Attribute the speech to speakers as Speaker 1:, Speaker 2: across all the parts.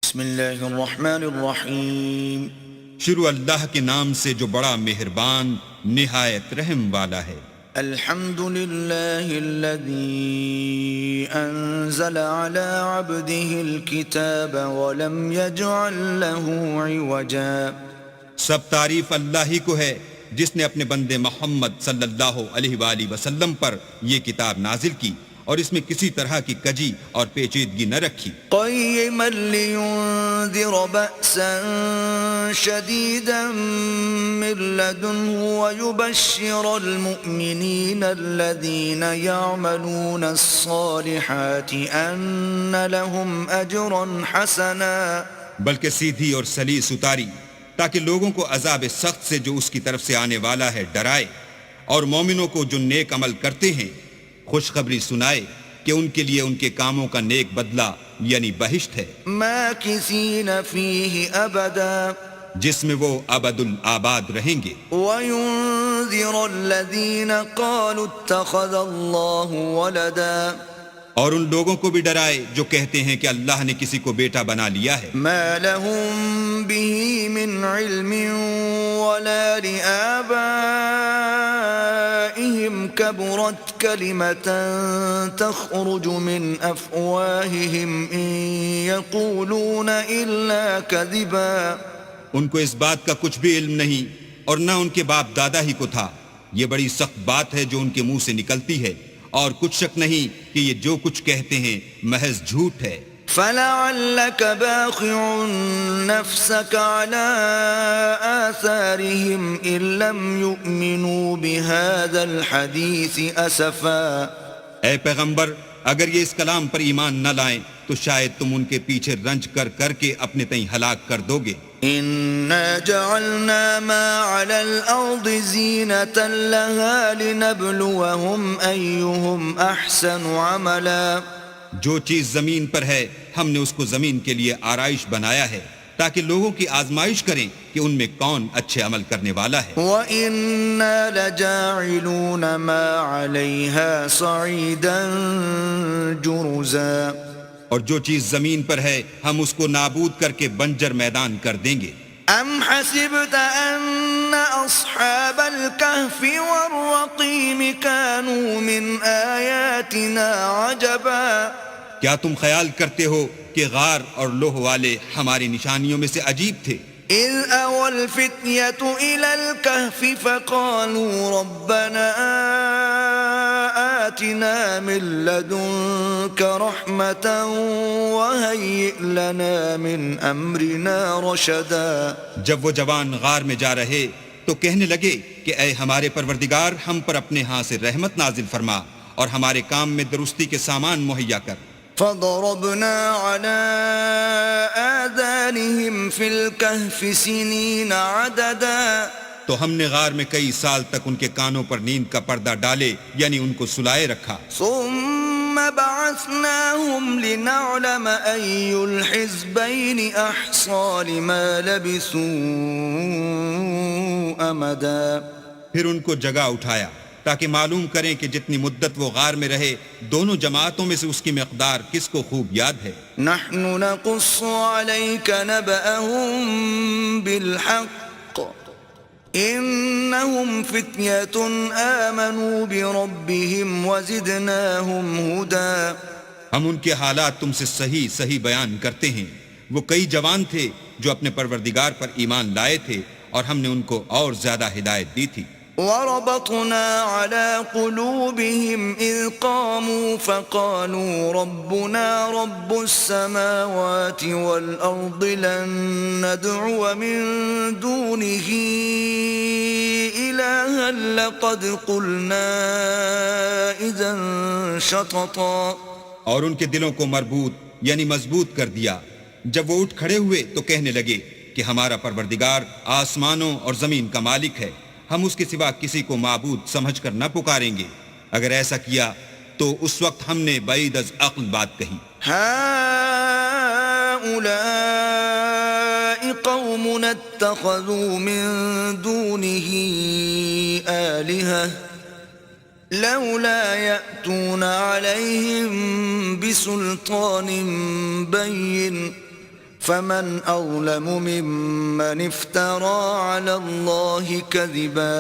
Speaker 1: بسم اللہ الرحمن الرحیم
Speaker 2: شروع اللہ کے نام سے جو بڑا مہربان نہایت رحم والا ہے۔
Speaker 1: الحمد للہ الذی انزل علی عبده الكتاب ولم يجعل له عوجا۔
Speaker 2: سب تعریف اللہ ہی کو ہے جس نے اپنے بندے محمد صلی اللہ علیہ وآلہ وسلم پر یہ کتاب نازل کی اور اس میں کسی طرح کی کجی اور پیچیدگی نہ رکھی۔
Speaker 1: قیما لینذر بأسا شدیدا من لدنه ویبشر المؤمنین الذین یعملون الصالحات ان لهم اجرا حسنا۔
Speaker 2: بلکہ سیدھی اور سلیس اتاری تاکہ لوگوں کو عذاب سخت سے جو اس کی طرف سے آنے والا ہے ڈرائے، اور مومنوں کو جو نیک عمل کرتے ہیں خوشخبری سنائے کہ ان کے لیے ان کے کاموں کا نیک بدلہ یعنی بہشت ہے،
Speaker 1: ماکثین فیہ ابدا،
Speaker 2: جس میں وہ ابد الآباد رہیں گے۔
Speaker 1: وینذر الذین قالوا اتخذ اللہ ولدا،
Speaker 2: اور ان لوگوں کو بھی ڈرائے جو کہتے ہیں کہ اللہ نے کسی کو بیٹا بنا لیا ہے۔
Speaker 1: ما لهم به من علم ولا لآبائهم كبرت كلمة تخرج من أفواههم إن يقولون إلا كذبا۔
Speaker 2: ان کو اس بات کا کچھ بھی علم نہیں اور نہ ان کے باپ دادا ہی کو تھا۔ یہ بڑی سخت بات ہے جو ان کے منہ سے نکلتی ہے، اور کچھ شک نہیں کہ یہ جو کچھ کہتے ہیں محض جھوٹ ہے۔
Speaker 1: فَلَعَلَّكَ بَاخِعٌ نَفْسَكَ عَلَىٰ آثَارِهِمْ إِن لَّمْ يُؤْمِنُوا بِهَذَا الْحَدِيثِ أَسَفًا۔
Speaker 2: اے پیغمبر، اگر یہ اس کلام پر ایمان نہ لائیں تو شاید تم ان کے پیچھے رنج کر کر کے اپنے تئیں ہلاک کر دو گے۔
Speaker 1: إِنَّا جَعَلْنَا مَا عَلَى الْأَرْضِ زِينَةً لَهَا لِنَبْلُوَهُمْ أَيُّهُمْ أَحْسَنُ عَمَلًا۔
Speaker 2: جو چیز زمین پر ہے ہم نے اس کو زمین کے لیے آرائش بنایا ہے تاکہ لوگوں کی آزمائش کریں کہ ان میں کون اچھے عمل کرنے والا ہے۔
Speaker 1: وَإِنَّا لَجَاعِلُونَ مَا عَلَيْهَا صَعِيدًا جُرُزًا۔
Speaker 2: اور جو چیز زمین پر ہے ہم اس کو نابود کر کے بنجر میدان کر دیں گے۔
Speaker 1: ام حسبت ان اصحاب الكهف والرقيم كانوا من آیاتنا عجبا۔
Speaker 2: کیا تم خیال کرتے ہو کہ غار اور لوح والے ہماری نشانیوں میں سے عجیب تھے؟
Speaker 1: اذ اوى الفتية الى الكهف فقالوا ربنا آتنا من لدنك رحمة وهيئ لنا من امرنا رشدا۔
Speaker 2: جب وہ جوان غار میں جا رہے تو کہنے لگے کہ اے ہمارے پروردگار، ہم پر اپنے ہاں سے رحمت نازل فرما اور ہمارے کام میں درستی کے سامان مہیا کر۔
Speaker 1: فضربنا على آذانهم في الكهف سنين عددا۔
Speaker 2: تو ہم نے غار میں کئی سال تک ان کے کانوں پر نیند کا پردہ ڈالے یعنی ان کو سلائے رکھا۔
Speaker 1: ثم بعثناهم لنعلم أي الحزبين أحصى لما لبثوا أمدا۔
Speaker 2: پھر ان کو جگہ اٹھایا تاکہ معلوم کریں کہ جتنی مدت وہ غار میں رہے دونوں جماعتوں میں سے اس کی مقدار کس کو خوب یاد ہے۔
Speaker 1: نحن نقص عليك نبأهم بالحق إنهم فتية آمنوا بربهم وزدناهم هدى۔
Speaker 2: ہم ان کے حالات تم سے صحیح بیان کرتے ہیں۔ وہ کئی جوان تھے جو اپنے پروردگار پر ایمان لائے تھے اور ہم نے ان کو اور زیادہ ہدایت دی تھی۔
Speaker 1: وربطنا على قلوبهم إذ قاموا فقالوا ربنا رب السماوات والأرض لن ندعو من دونه إلها لقد قلنا إذا شططا۔
Speaker 2: اور ان کے دلوں کو مربوط یعنی مضبوط کر دیا۔ جب وہ اٹھ کھڑے ہوئے تو کہنے لگے کہ ہمارا پروردگار آسمانوں اور زمین کا مالک ہے، ہم اس کے سوا کسی کو معبود سمجھ کر نہ پکاریں گے۔ اگر ایسا کیا تو اس وقت ہم نے بعید از عقل بات کہی۔
Speaker 1: هؤلاء قومنا اتخذوا من دونه آلهة لولا يأتون عليهم بسلطان بين فمن أظلم ممن افترى على الله كذبا.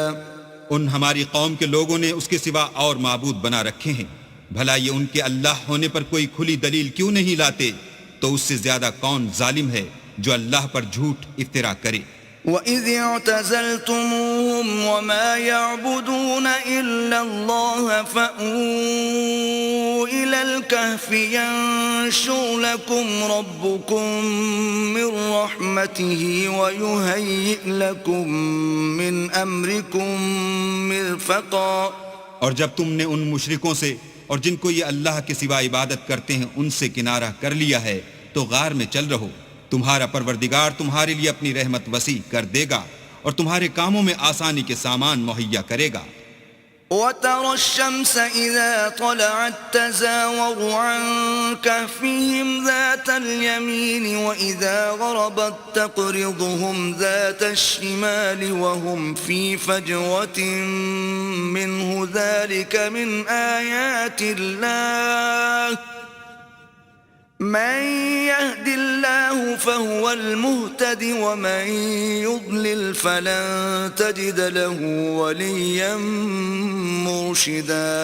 Speaker 2: ان ہماری قوم کے لوگوں نے اس کے سوا اور معبود بنا رکھے ہیں، بھلا یہ ان کے اللہ ہونے پر کوئی کھلی دلیل کیوں نہیں لاتے؟ تو اس سے زیادہ کون ظالم ہے جو اللہ پر جھوٹ افترا کرے؟
Speaker 1: وَإِذِ اعْتَزَلْتُمُوهُمْ وَمَا يَعْبُدُونَ إِلَّا اللَّهَ فَأْوُوا إِلَى الْكَهْفِ يَنشُرْ لَكُمْ رَبُّكُمْ مِنْ رَحْمَتِهِ وَيُهَيِّئْ لَكُمْ مِنْ أَمْرِكُمْ مِرْفَقًا.
Speaker 2: اور جب تم نے ان مشرکوں سے اور جن کو یہ اللہ کے سوا عبادت کرتے ہیں ان سے کنارہ کر لیا ہے تو غار میں چل رہو، تمہارا پروردگار تمہارے لیے اپنی رحمت وسیع کر دے گا اور تمہارے کاموں میں آسانی کے سامان مہیا کرے گا.
Speaker 1: وَتَرَى الشَّمْسَ إِذَا طَلَعَتْ تَزَاوَرُ عَنْ كَهْفِهِمْ ذَاتَ الْيَمِينِ وَإِذَا غَرَبَتْ تَقْرِضُهُمْ ذَاتَ الشِّمَالِ وَهُمْ فِي فَجْوَةٍ مِّنْهُ ذَلِكَ مِنْ آيَاتِ اللَّهِ مَن يَهْدِ اللَّهُ فَهُوَ الْمُهْتَدِ وَمَن يُضْلِلْ فَلَن تَجِدَ لَهُ وَلِيًّا مُرْشِدًا.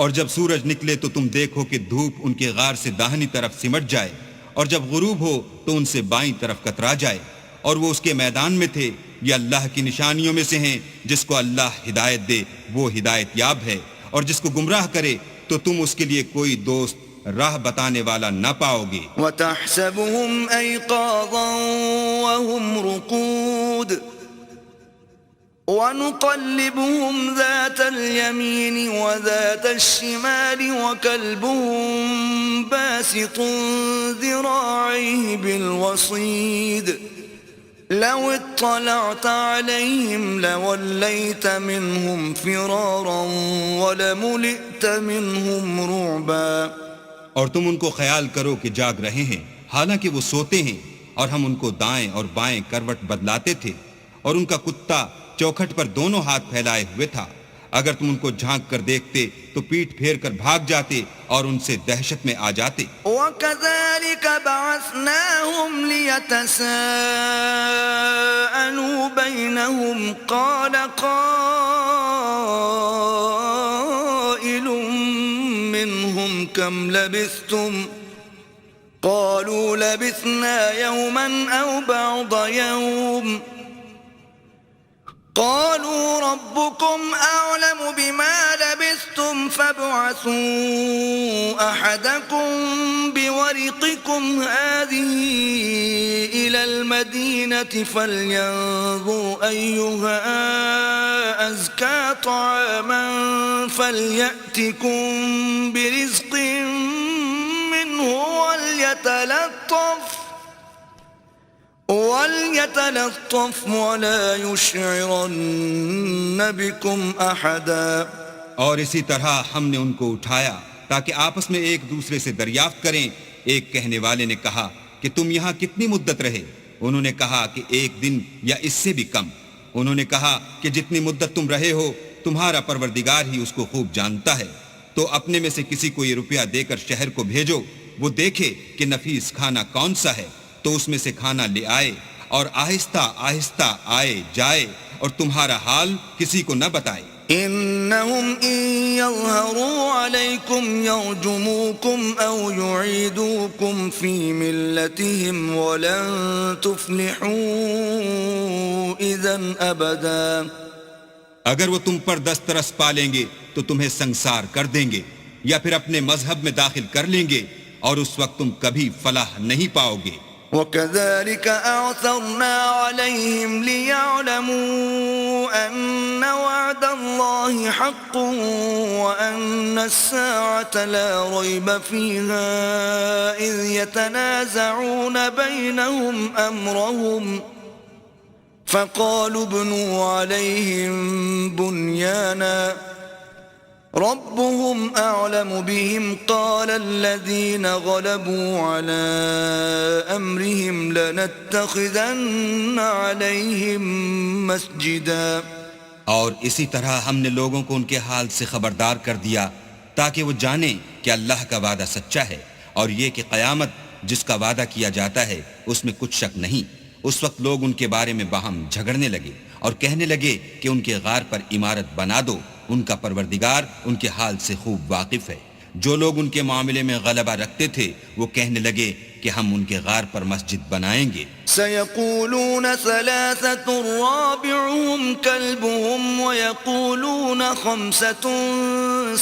Speaker 2: اور جب سورج نکلے تو تم دیکھو کہ دھوپ ان کے غار سے داہنی طرف سمٹ جائے، اور جب غروب ہو تو ان سے بائیں طرف کترا جائے، اور وہ اس کے میدان میں تھے. یہ اللہ کی نشانیوں میں سے ہیں، جس کو اللہ ہدایت دے وہ ہدایت یاب ہے، اور جس کو گمراہ کرے تو تم اس کے لیے کوئی دوست راہ بتانے والا نہ پاؤ گے.
Speaker 1: وَتَحْسَبُهُمْ أَيْقَاظًا وَهُمْ رُقُودٌ وَنُقَلِّبُهُمْ ذَاتَ الْيَمِينِ وَذَاتَ الشِّمَالِ وَكَلْبُهُمْ بَاسِطٌ ذِرَاعَيْهِ بِالْوَصِيدِ لَوِ اطَّلَعْتَ عَلَيْهِمْ لَوَلَّيْتَ مِنْهُمْ فِرَارًا وَلَمُلِئْتَ مِنْهُمْ رُعْبًا.
Speaker 2: اور تم ان کو خیال کرو کہ جاگ رہے ہیں حالانکہ وہ سوتے ہیں، اور ہم ان کو دائیں اور بائیں کروٹ بدلاتے تھے، اور ان کا کتا چوکھٹ پر دونوں ہاتھ پھیلائے ہوئے تھا. اگر تم ان کو جھانک کر دیکھتے تو پیٹ پھیر کر بھاگ جاتے اور ان سے دہشت میں آ جاتے.
Speaker 1: وَكَذَلِكَ بَعَثْنَاهُمْ لِيَتَسَاءَلُوا بَيْنَهُمْ قَالَ قَائِلٌ مِّنْهُمْ كَمْ لَبِثْتُمْ قَالُوا لَبِثْنَا يَوْمًا أَوْ بَعْضَ يَوْمٍ قَالُوا رَبُّكُمْ أَعْلَمُ بِمَا لَبِثْتُمْ فَابْعَثُوا أَحَدَكُمْ بِوَرِقِكُمْ هَٰذِهِ إِلَى الْمَدِينَةِ فَلْيَنظُرْ أَيُّهَا أَزْكَىٰ طَعَامًا فَلْيَأْتِكُم بِرِزْقٍ مِّنْهُ وَلْيَتَلَطَّفْ وَلَا يُشْعِرَنَّ بِكُمْ أَحَدًا.
Speaker 2: اور اسی طرح ہم نے ان کو اٹھایا تاکہ آپس میں ایک دوسرے سے دریافت کریں. ایک کہنے والے نے کہا کہ تم یہاں کتنی مدت رہے؟ انہوں نے کہا کہ ایک دن یا اس سے بھی کم. انہوں نے کہا کہ جتنی مدت تم رہے ہو تمہارا پروردگار ہی اس کو خوب جانتا ہے. تو اپنے میں سے کسی کو یہ روپیہ دے کر شہر کو بھیجو، وہ دیکھے کہ نفیس کھانا کون سا ہے تو اس میں سے کھانا لے آئے، اور آہستہ آہستہ آئے جائے اور تمہارا حال کسی کو نہ بتائے.
Speaker 1: إِنَّهُمْ إِن يَظْهَرُوا عَلَيْكُمْ يَرْجُمُوكُمْ أَوْ يُعِيدُوكُمْ فِي مِلَّتِهِمْ وَلَن تُفْلِحُوا إِذًا أَبَدًا.
Speaker 2: اگر وہ تم پر دسترس پالیں گے تو تمہیں سنگسار کر دیں گے یا پھر اپنے مذہب میں داخل کر لیں گے، اور اس وقت تم کبھی فلاح نہیں پاؤ گے.
Speaker 1: وَكَذَلِكَ أَعْثَرْنَا عَلَيْهِمْ لِيَعْلَمُوا أَنَّ وَعْدَ اللَّهِ حَقٌّ وَأَنَّ السَّاعَةَ لَا رَيْبَ فِيهَا إِذْ يَتَنَازَعُونَ بَيْنَهُمْ أَمْرَهُمْ فَقَالُوا ابْنُوا عَلَيْهِمْ بُنْيَانًا رَبُّهُمْ أَعْلَمُ بِهِمْ قَالَ الَّذِينَ غَلَبُوا عَلَىٰ أَمْرِهِمْ لَنَتَّخِذَنَّ عَلَيْهِمْ مَسْجِدًا.
Speaker 2: اور اسی طرح ہم نے لوگوں کو ان کے حال سے خبردار کر دیا تاکہ وہ جانیں کہ اللہ کا وعدہ سچا ہے، اور یہ کہ قیامت جس کا وعدہ کیا جاتا ہے اس میں کچھ شک نہیں۔ اس وقت لوگ ان کے بارے میں باہم جھگڑنے لگے اور کہنے لگے کہ ان کے غار پر عمارت بنا دو، ان کا پروردگار ان کے حال سے خوب واقف ہے۔ جو لوگ ان کے معاملے میں غلبہ رکھتے تھے وہ کہنے لگے کہ ہم ان کے غار پر مسجد بنائیں گے۔
Speaker 1: سيقولون ثلاثة رابعهم كلبهم ويقولون خمسة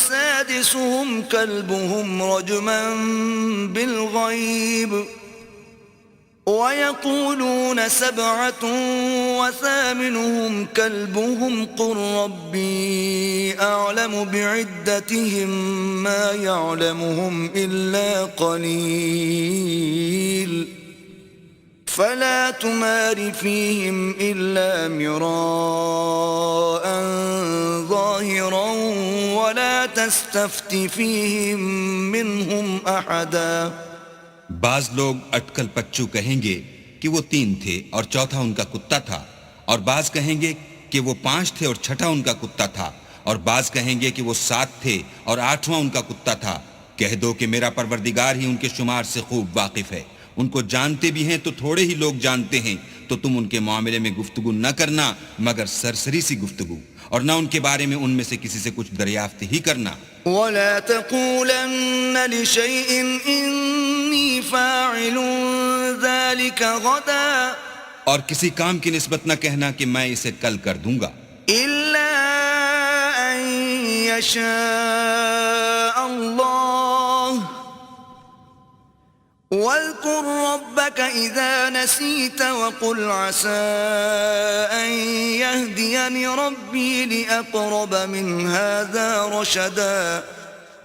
Speaker 1: سادسهم كلبهم رجما بالغيب ويقولون 7 وثامنهم كلبهم قل ربي أعلم بعدتهم ما يعلمهم إلا قليل فلا تمار فيهم إلا مراء ظاهرا ولا تستفت فيهم منهم أحدا۔
Speaker 2: بعض لوگ اٹکل پچو کہیں گے کہ وہ 3 تھے اور چوتھا ان کا کتا تھا، اور بعض کہیں گے کہ وہ 5 تھے اور چھٹا ان کا کتا تھا، اور بعض کہیں گے کہ وہ 7 تھے اور 8واں ان کا کتا تھا۔ کہہ دو کہ میرا پروردگار ہی ان کے شمار سے خوب واقف ہے، ان کو جانتے بھی ہیں تو تھوڑے ہی لوگ جانتے ہیں، تو تم ان کے معاملے میں گفتگو نہ کرنا مگر سرسری سی گفتگو، اور نہ ان کے بارے میں ان میں سے کسی سے کچھ دریافت ہی کرنا۔
Speaker 1: ولا تقولن لشيء إني فاعل ذلك غدا،
Speaker 2: اور کسی کام کی نسبت نہ کہنا کہ میں اسے کل کر دوں گا،
Speaker 1: إلا أن يشاء الله، واذكر ربك إذا نسيت وقل عسى أن يهديني ربي لأقرب من هذا رشدا۔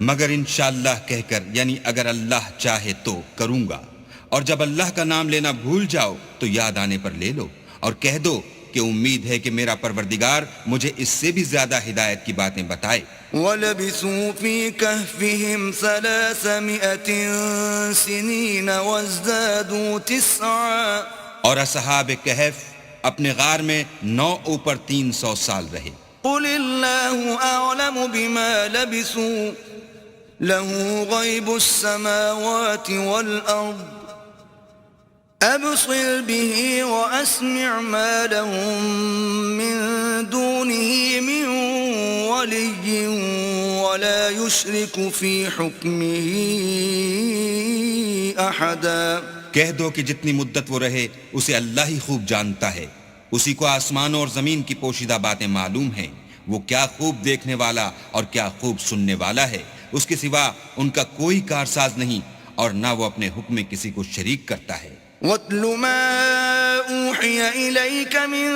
Speaker 2: مگر انشاءاللہ کہہ کر، یعنی اگر اللہ چاہے تو کروں گا، اور جب اللہ کا نام لینا بھول جاؤ تو یاد آنے پر لے لو، اور کہہ دو کہ امید ہے کہ میرا پروردگار مجھے اس سے بھی زیادہ ہدایت کی باتیں بتائے۔
Speaker 1: وَلَبِثُوا فِي كَهْفِهِمْ 300 سِنِينَ وَازْدَادُوا 9،
Speaker 2: اور اصحاب کہف اپنے غار میں 9 اوپر 300 سال رہے۔
Speaker 1: قُلِ اللَّهُ أَعْلَمُ بِمَا لَبِثُوا لَهُ غَيْبُ السَّمَاوَاتِ وَالْأَرْضِ أَبْصِرْ بِهِ وَأَسْمِعْ مَا لَهُم مِّن دُونِهِ مِن وَلِيٍّ وَلَا يُشْرِكُ فِي حُكْمِهِ أَحَدًا۔
Speaker 2: کہہ دو کہ جتنی مدت وہ رہے اسے اللہ ہی خوب جانتا ہے، اسی کو آسمانوں اور زمین کی پوشیدہ باتیں معلوم ہیں، وہ کیا خوب دیکھنے والا اور کیا خوب سننے والا ہے، اس کے سوا ان کا کوئی کارساز نہیں، اور نہ وہ اپنے حکم میں کسی کو شریک کرتا ہے۔
Speaker 1: وَاتْلُ مَا أُوحِيَ إِلَيْكَ مِن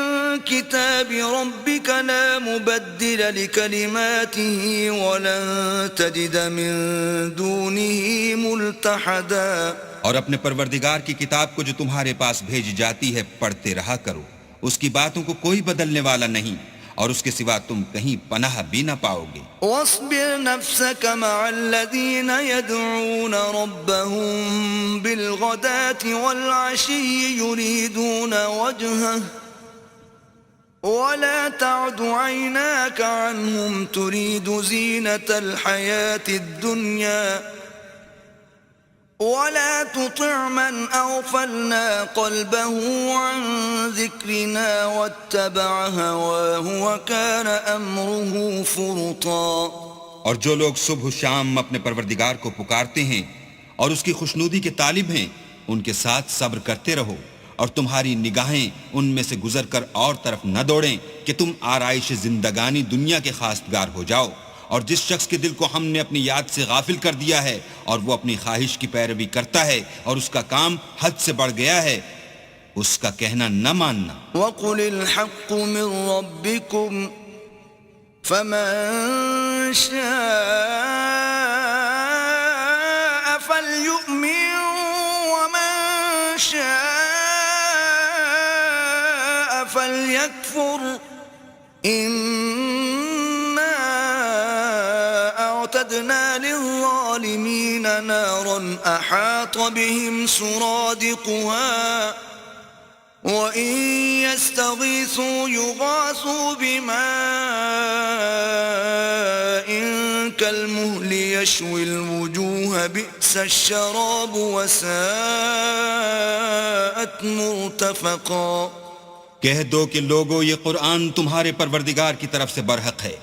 Speaker 1: كِتَابِ رَبِّكَ لَا مُبَدِّلَ لِكَلِمَاتِهِ وَلَن تَجِدَ مِن دُونِهِ مُلْتَحَدًا۔
Speaker 2: اور اپنے پروردگار کی کتاب کو جو تمہارے پاس بھیجی جاتی ہے پڑھتے رہا کرو، اس کی باتوں کو کوئی بدلنے والا نہیں، اور اس کے سوا تم کہیں پناہ بھی نہ پاؤ گے۔
Speaker 1: واصبر نفسك مع الذين يدعون ربهم بالغداة والعشي يريدون وجهه ولا تعد عيناك عنهم تريد زينة الحياة الدنيا ولا تطع من أغفلنا قلبه عن ذكرنا واتبع هواه وكان أمره فرطا۔
Speaker 2: اور جو لوگ صبح و شام اپنے پروردگار کو پکارتے ہیں اور اس کی خوشنودی کے طالب ہیں، ان کے ساتھ صبر کرتے رہو، اور تمہاری نگاہیں ان میں سے گزر کر اور طرف نہ دوڑیں کہ تم آرائش زندگانی دنیا کے خواستگار ہو جاؤ۔ اور جس شخص کے دل کو ہم نے اپنی یاد سے غافل کر دیا ہے اور وہ اپنی خواہش کی پیروی کرتا ہے اور اس کا کام حد سے بڑھ گیا ہے، اس کا کہنا نہ ماننا۔
Speaker 1: وَقُلِ الْحَقُّ مِن رَّبِّكُمْ فَمَن شَاءَ فَلْيُؤْمِن وَمَن شَاءَ فَلْيَكْفُرْ أعتدنا للظالمين نارا أحاط بهم سرادقها وَإِن يَسْتَغِيثُوا يُغَاثُوا بِمَاءٍ كَالْمُهْلِ يَشْوِي الْوُجُوهَ بِئْسَ الشَّرَابُ وَسَاءَتْ مُرْتَفَقًا۔
Speaker 2: کہہ دو کہ لوگو یہ قرآن تمہارے پروردگار کی طرف سے برحق ہے،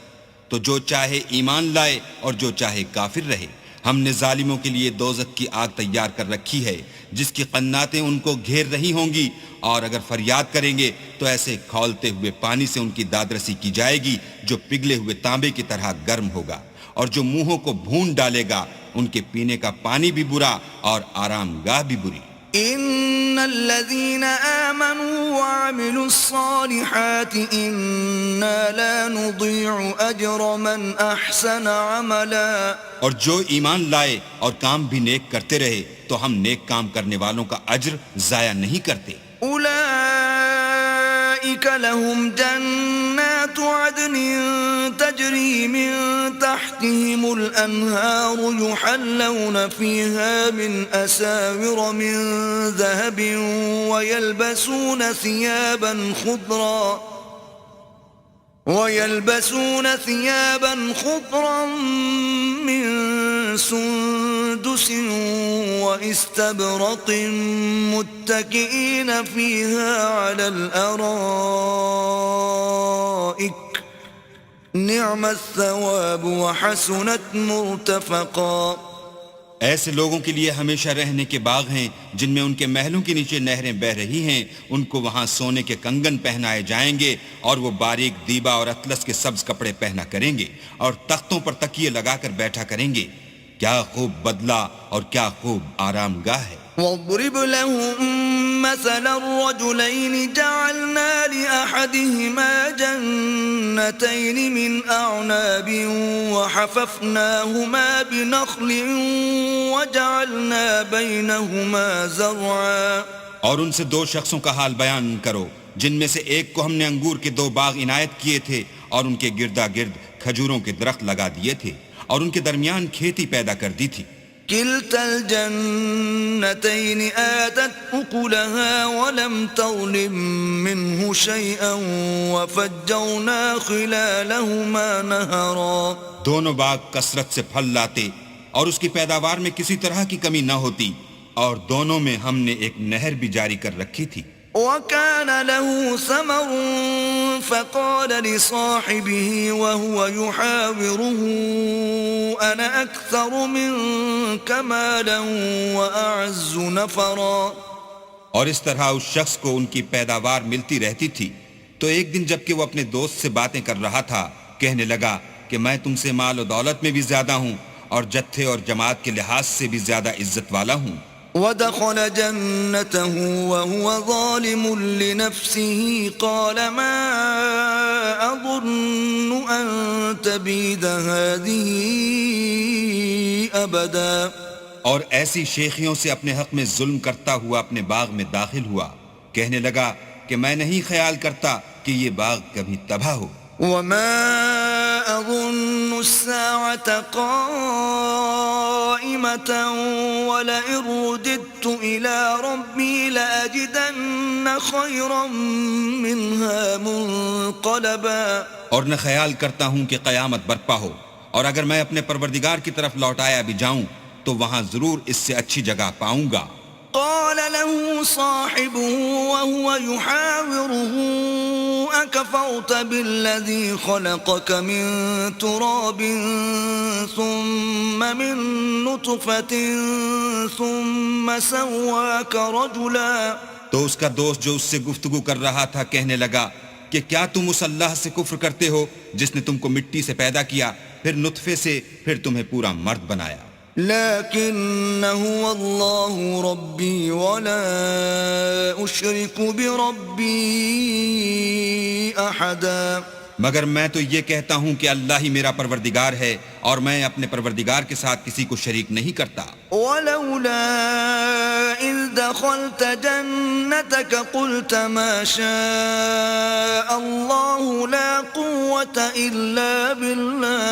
Speaker 2: تو جو چاہے ایمان لائے اور جو چاہے کافر رہے۔ ہم نے ظالموں کے لیے دوزخ کی آگ تیار کر رکھی ہے جس کی قناتیں ان کو گھیر رہی ہوں گی، اور اگر فریاد کریں گے تو ایسے کھولتے ہوئے پانی سے ان کی دادرسی کی جائے گی جو پگھلے ہوئے تانبے کی طرح گرم ہوگا، اور جو منہوں کو بھون ڈالے گا ان کے پینے کا پانی بھی برا اور آرام گاہ بھی بری۔
Speaker 1: ان الذين آمنوا وعملوا الصالحات انا لا نضيع اجر من احسن عملا،
Speaker 2: اور جو ایمان لائے اور کام بھی نیک کرتے رہے تو ہم نیک کام کرنے والوں کا اجر ضائع نہیں کرتے۔
Speaker 1: اولئك لهم جنات عدن تجري من تحتهم الانهار يحلون فيها من اساور من ذهب ويلبسون ثيابا خضرا من سندس واستبرق متكئين فيها على الارائك نعم الثواب وحسنت مرتفقا۔
Speaker 2: ایسے لوگوں کے لیے ہمیشہ رہنے کے باغ ہیں جن میں ان کے محلوں کے نیچے نہریں بہ رہی ہیں، ان کو وہاں سونے کے کنگن پہنائے جائیں گے اور وہ باریک دیبا اور اطلس کے سبز کپڑے پہنا کریں گے اور تختوں پر تکیے لگا کر بیٹھا کریں گے۔ کیا خوب بدلہ اور کیا خوب آرام گاہ ہے۔
Speaker 1: وَاضْرِبْ لَهُم مَّثَلَ الرَّجُلَيْنِ جَعَلْنَا لِأَحَدِهِمَا جَنَّتَيْنِ مِنْ أَعْنَابٍ وَحَفَفْنَاهُمَا بِنَخْلٍ وَجَعَلْنَا بَيْنَهُمَا زَرْعًا۔
Speaker 2: اور ان سے دو شخصوں کا حال بیان کرو جن میں سے ایک کو ہم نے انگور کے 2 باغ عنایت کیے تھے اور ان کے گردا گرد کھجوروں کے درخت لگا دیے تھے اور ان کے درمیان کھیتی پیدا کر دی تھی۔
Speaker 1: كلتا الجنتين آتت أكلها ولم تظلم منه شيئا وفجرنا خلالهما نهرا۔
Speaker 2: دونوں باغ کثرت سے پھل لاتے اور اس کی پیداوار میں کسی طرح کی کمی نہ ہوتی، اور دونوں میں ہم نے ایک نہر بھی جاری کر رکھی تھی۔
Speaker 1: وكان له ثمر فقال لصاحبه وهو يحاوره أنا أكثر منك مالا وأعز نفرا۔
Speaker 2: اور اس طرح اس شخص کو ان کی پیداوار ملتی رہتی تھی، تو ایک دن جب کہ وہ اپنے دوست سے باتیں کر رہا تھا کہنے لگا کہ میں تم سے مال و دولت میں بھی زیادہ ہوں اور جتھے اور جماعت کے لحاظ سے بھی زیادہ عزت والا ہوں۔
Speaker 1: ودخل جنته وهو ظالم لنفسه قال ما أظن أن تبيد هذه أبدا۔
Speaker 2: اور ایسی شیخیوں سے اپنے حق میں ظلم کرتا ہوا اپنے باغ میں داخل ہوا، کہنے لگا کہ میں نہیں خیال کرتا کہ یہ باغ کبھی تباہ ہو۔
Speaker 1: وما أظن الساعة قائمة ولئن رددت إلى ربي لأجدن خيرا منها منقلبا۔
Speaker 2: اور نہ خیال کرتا ہوں کہ قیامت برپا ہو، اور اگر میں اپنے پروردگار کی طرف لوٹایا بھی جاؤں تو وہاں ضرور اس سے اچھی جگہ پاؤں گا۔
Speaker 1: قال له صاحبه وهو يحاوره أكفرت بالذي خلقك من تراب ثم من نطفة ثم سواك رجلا۔
Speaker 2: تو اس کا دوست جو اس سے گفتگو کر رہا تھا کہنے لگا کہ کیا تم اس اللہ سے کفر کرتے ہو جس نے تم کو مٹی سے پیدا کیا، پھر نطفے سے، پھر تمہیں پورا مرد بنایا۔
Speaker 1: لكن هو الله ربي ولا أشرك بربي أحدا۔
Speaker 2: مگر میں تو یہ کہتا ہوں کہ اللہ ہی میرا پروردگار ہے اور میں اپنے پروردگار کے ساتھ کسی کو شریک نہیں کرتا۔
Speaker 1: ولولا إذ دخلت جنتك قلت ما شاء الله لا قوة إلا بالله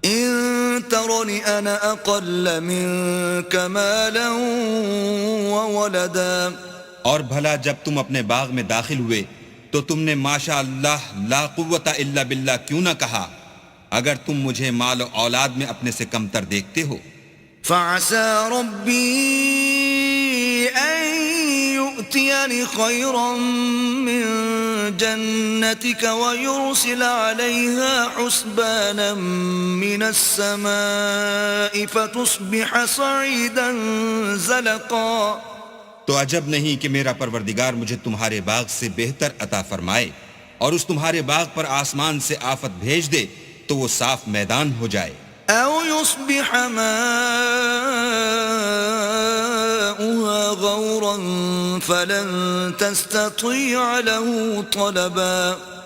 Speaker 1: إن ترني أنا أقل منك مالا وولدا
Speaker 2: اور بھلا جب تم اپنے باغ میں داخل ہوئے تو تم نے ماشاء اللہ لا قوت الا باللہ کیوں نہ کہا اگر تم مجھے مال و اولاد میں اپنے سے کمتر دیکھتے ہو؟
Speaker 1: فعسى ربي أن يؤتيني خيرا من جنتك ويرسل عليها حسبانا من السماء فتصبح صعيدا زلقا.
Speaker 2: تو عجب نہیں کہ میرا پروردگار مجھے تمہارے باغ سے بہتر عطا فرمائے اور اس تمہارے باغ پر آسمان سے آفت بھیج دے تو وہ صاف میدان ہو جائے.
Speaker 1: أو يصبح ماؤها غورا فلن تستطيع له طلبا.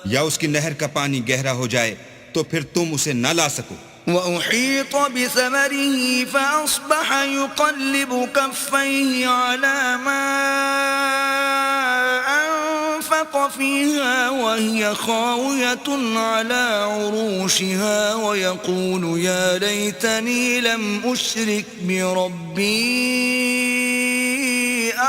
Speaker 2: یا اس کی نہر کا پانی گہرا ہو جائے تو پھر تم اسے نہ لا سکو.
Speaker 1: وأحيط بثمره فأصبح يقلب كفيه على ما أنفق فيها وهي خاوية على عروشها ويقول يا ليتني لم أشرك بربي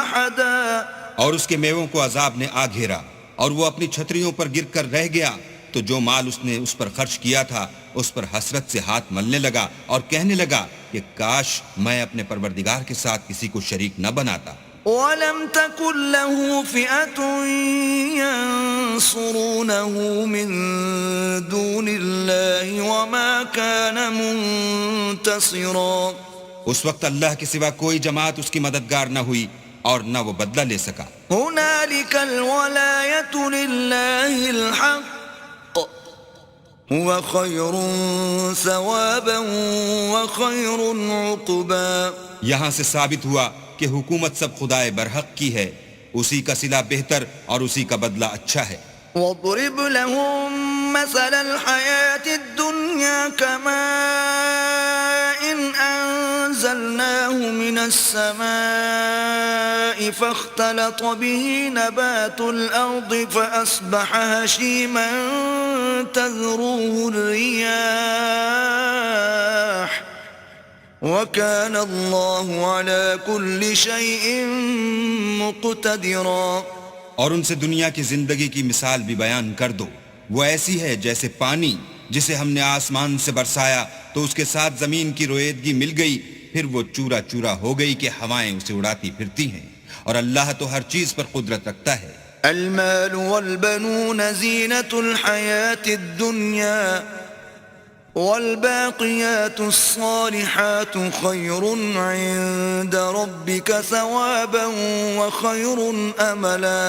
Speaker 1: أحدا.
Speaker 2: اور اس کے میووں کو عذاب نے آ گھیرا اور وہ اپنی چھتریوں پر گر کر رہ گیا تو جو مال اس نے اس پر خرچ کیا تھا اس پر حسرت سے ہاتھ ملنے لگا اور کہنے لگا کہ کاش میں اپنے پروردگار کے ساتھ کسی کو شریک نہ بناتا.
Speaker 1: وَلَمْ تَكُنْ لَهُ فِئَةٌ يَنصُرُونَهُ مِن دُونِ اللَّهِ وَمَا كَانَ مُنتَصِرًا.
Speaker 2: اس وقت اللہ کے سوا کوئی جماعت اس کی مددگار نہ ہوئی اور نہ وہ بدلہ لے سکا.
Speaker 1: هُنَالِكَ الْوَلَایَةُ لِلَّهِ الْحَقِّ هُوَ خَيْرٌ ثَوَابًا وَخَيْرٌ عُقْبًا.
Speaker 2: یہاں سے ثابت ہوا کہ حکومت سب خدائے برحق کی ہے، اسی کا صلہ بہتر اور اسی کا بدلہ اچھا ہے.
Speaker 1: وَاضْرِبْ لَهُم مَّثَلَ الْحَيَاةِ الدُّنْيَا كَمَاءٍ أَنزَلْنَاهُ مِنَ السَّمَاءِ فَاخْتَلَطَ بِهِ نَبَاتُ الْأَرْضِ فَأَصْبَحَ هَشِيمًا تَذْرُوهُ الرِّيَاحُ وَكَانَ اللَّهُ عَلَى كُلِّ شَيْءٍ مُقْتَدِرًا.
Speaker 2: اور ان سے دنیا کی زندگی کی مثال بھی بیان کر دو. وہ ایسی ہے جیسے پانی جسے ہم نے آسمان سے برسایا تو اس کے ساتھ زمین کی رویدگی مل گئی، پھر وہ چورا چورا ہو گئی کہ ہوائیں اسے اڑاتی پھرتی ہیں، اور اللہ تو ہر چیز پر قدرت رکھتا ہے.
Speaker 1: المال والبنون زینة الحیاة الدنیا والباقیات الصالحات خیر عند ربک ثوابا وخیر املا.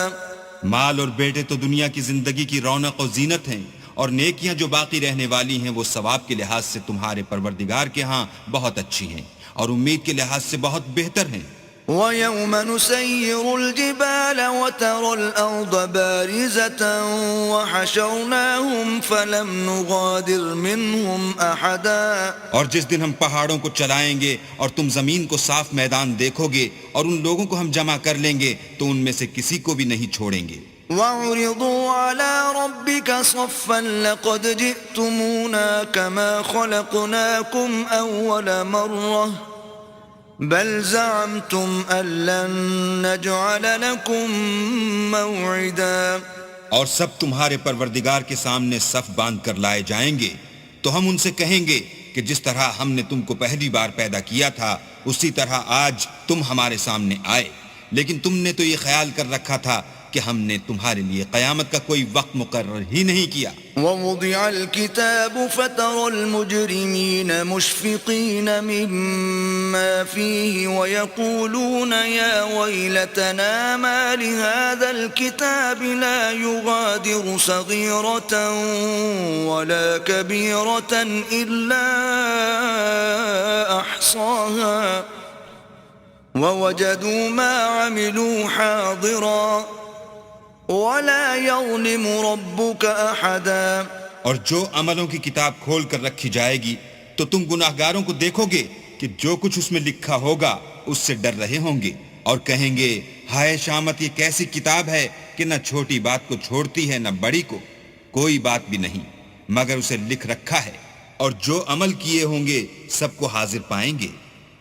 Speaker 2: مال اور بیٹے تو دنیا کی زندگی کی رونق و زینت ہیں، اور نیکیاں جو باقی رہنے والی ہیں وہ ثواب کے لحاظ سے تمہارے پروردگار کے ہاں بہت اچھی ہیں اور امید کے لحاظ سے بہت بہتر ہیں.
Speaker 1: وَيَوْمَ نُسَيِّرُ الْجِبَالَ وَتَرَى الْأَرْضَ بَارِزَةً وَحَشَرْنَاهُمْ فَلَمْ نُغَادِرْ مِنْهُمْ أَحَدًا.
Speaker 2: اور جس دن ہم پہاڑوں کو چلائیں گے اور تم زمین کو صاف میدان دیکھو گے اور ان لوگوں کو ہم جمع کر لیں گے تو ان میں سے کسی کو بھی نہیں چھوڑیں گے.
Speaker 1: وَعُرِضُوا عَلَى رَبِّكَ صَفًّا لَقَدْ جِئْتُمُونَا كَمَا خَلَقْنَاكُمْ أَوَّلَ مَرَّةٍ بل زعمتم أن لن نجعل لكم موعدا.
Speaker 2: اور سب تمہارے پروردگار کے سامنے صف باندھ کر لائے جائیں گے تو ہم ان سے کہیں گے کہ جس طرح ہم نے تم کو پہلی بار پیدا کیا تھا اسی طرح آج تم ہمارے سامنے آئے، لیکن تم نے تو یہ خیال کر رکھا تھا کہ ہم نے تمہارے لیے قیامت کا کوئی وقت مقرر ہی نہیں کیا.
Speaker 1: وَوُضِعَ الْكِتَابُ فَتَرَى الْمُجْرِمِينَ مُشْفِقِينَ مِمَّا فِيهِ وَيَقُولُونَ يَا وَيْلَتَنَا مَا لِهَذَا الْكِتَابِ لَا يُغَادِرُ صَغِيرَةً وَلَا كَبِيرَةً إِلَّا أَحْصَاهَا وَوَجَدُوا مَا عَمِلُوا حَاضِرًا وَلَا يَظْلِمُ رَبُّكَ أَحَدًا.
Speaker 2: اور جو عملوں کی کتاب کھول کر رکھی جائے گی تو تم گناہگاروں کو دیکھو گے کہ جو کچھ اس میں لکھا ہوگا اس سے ڈر رہے ہوں گے اور کہیں گے ہائے شامت، یہ کیسی کتاب ہے کہ نہ چھوٹی بات کو چھوڑتی ہے نہ بڑی کو. کوئی بات بھی نہیں مگر اسے لکھ رکھا ہے اور جو عمل کیے ہوں گے سب کو حاضر پائیں گے،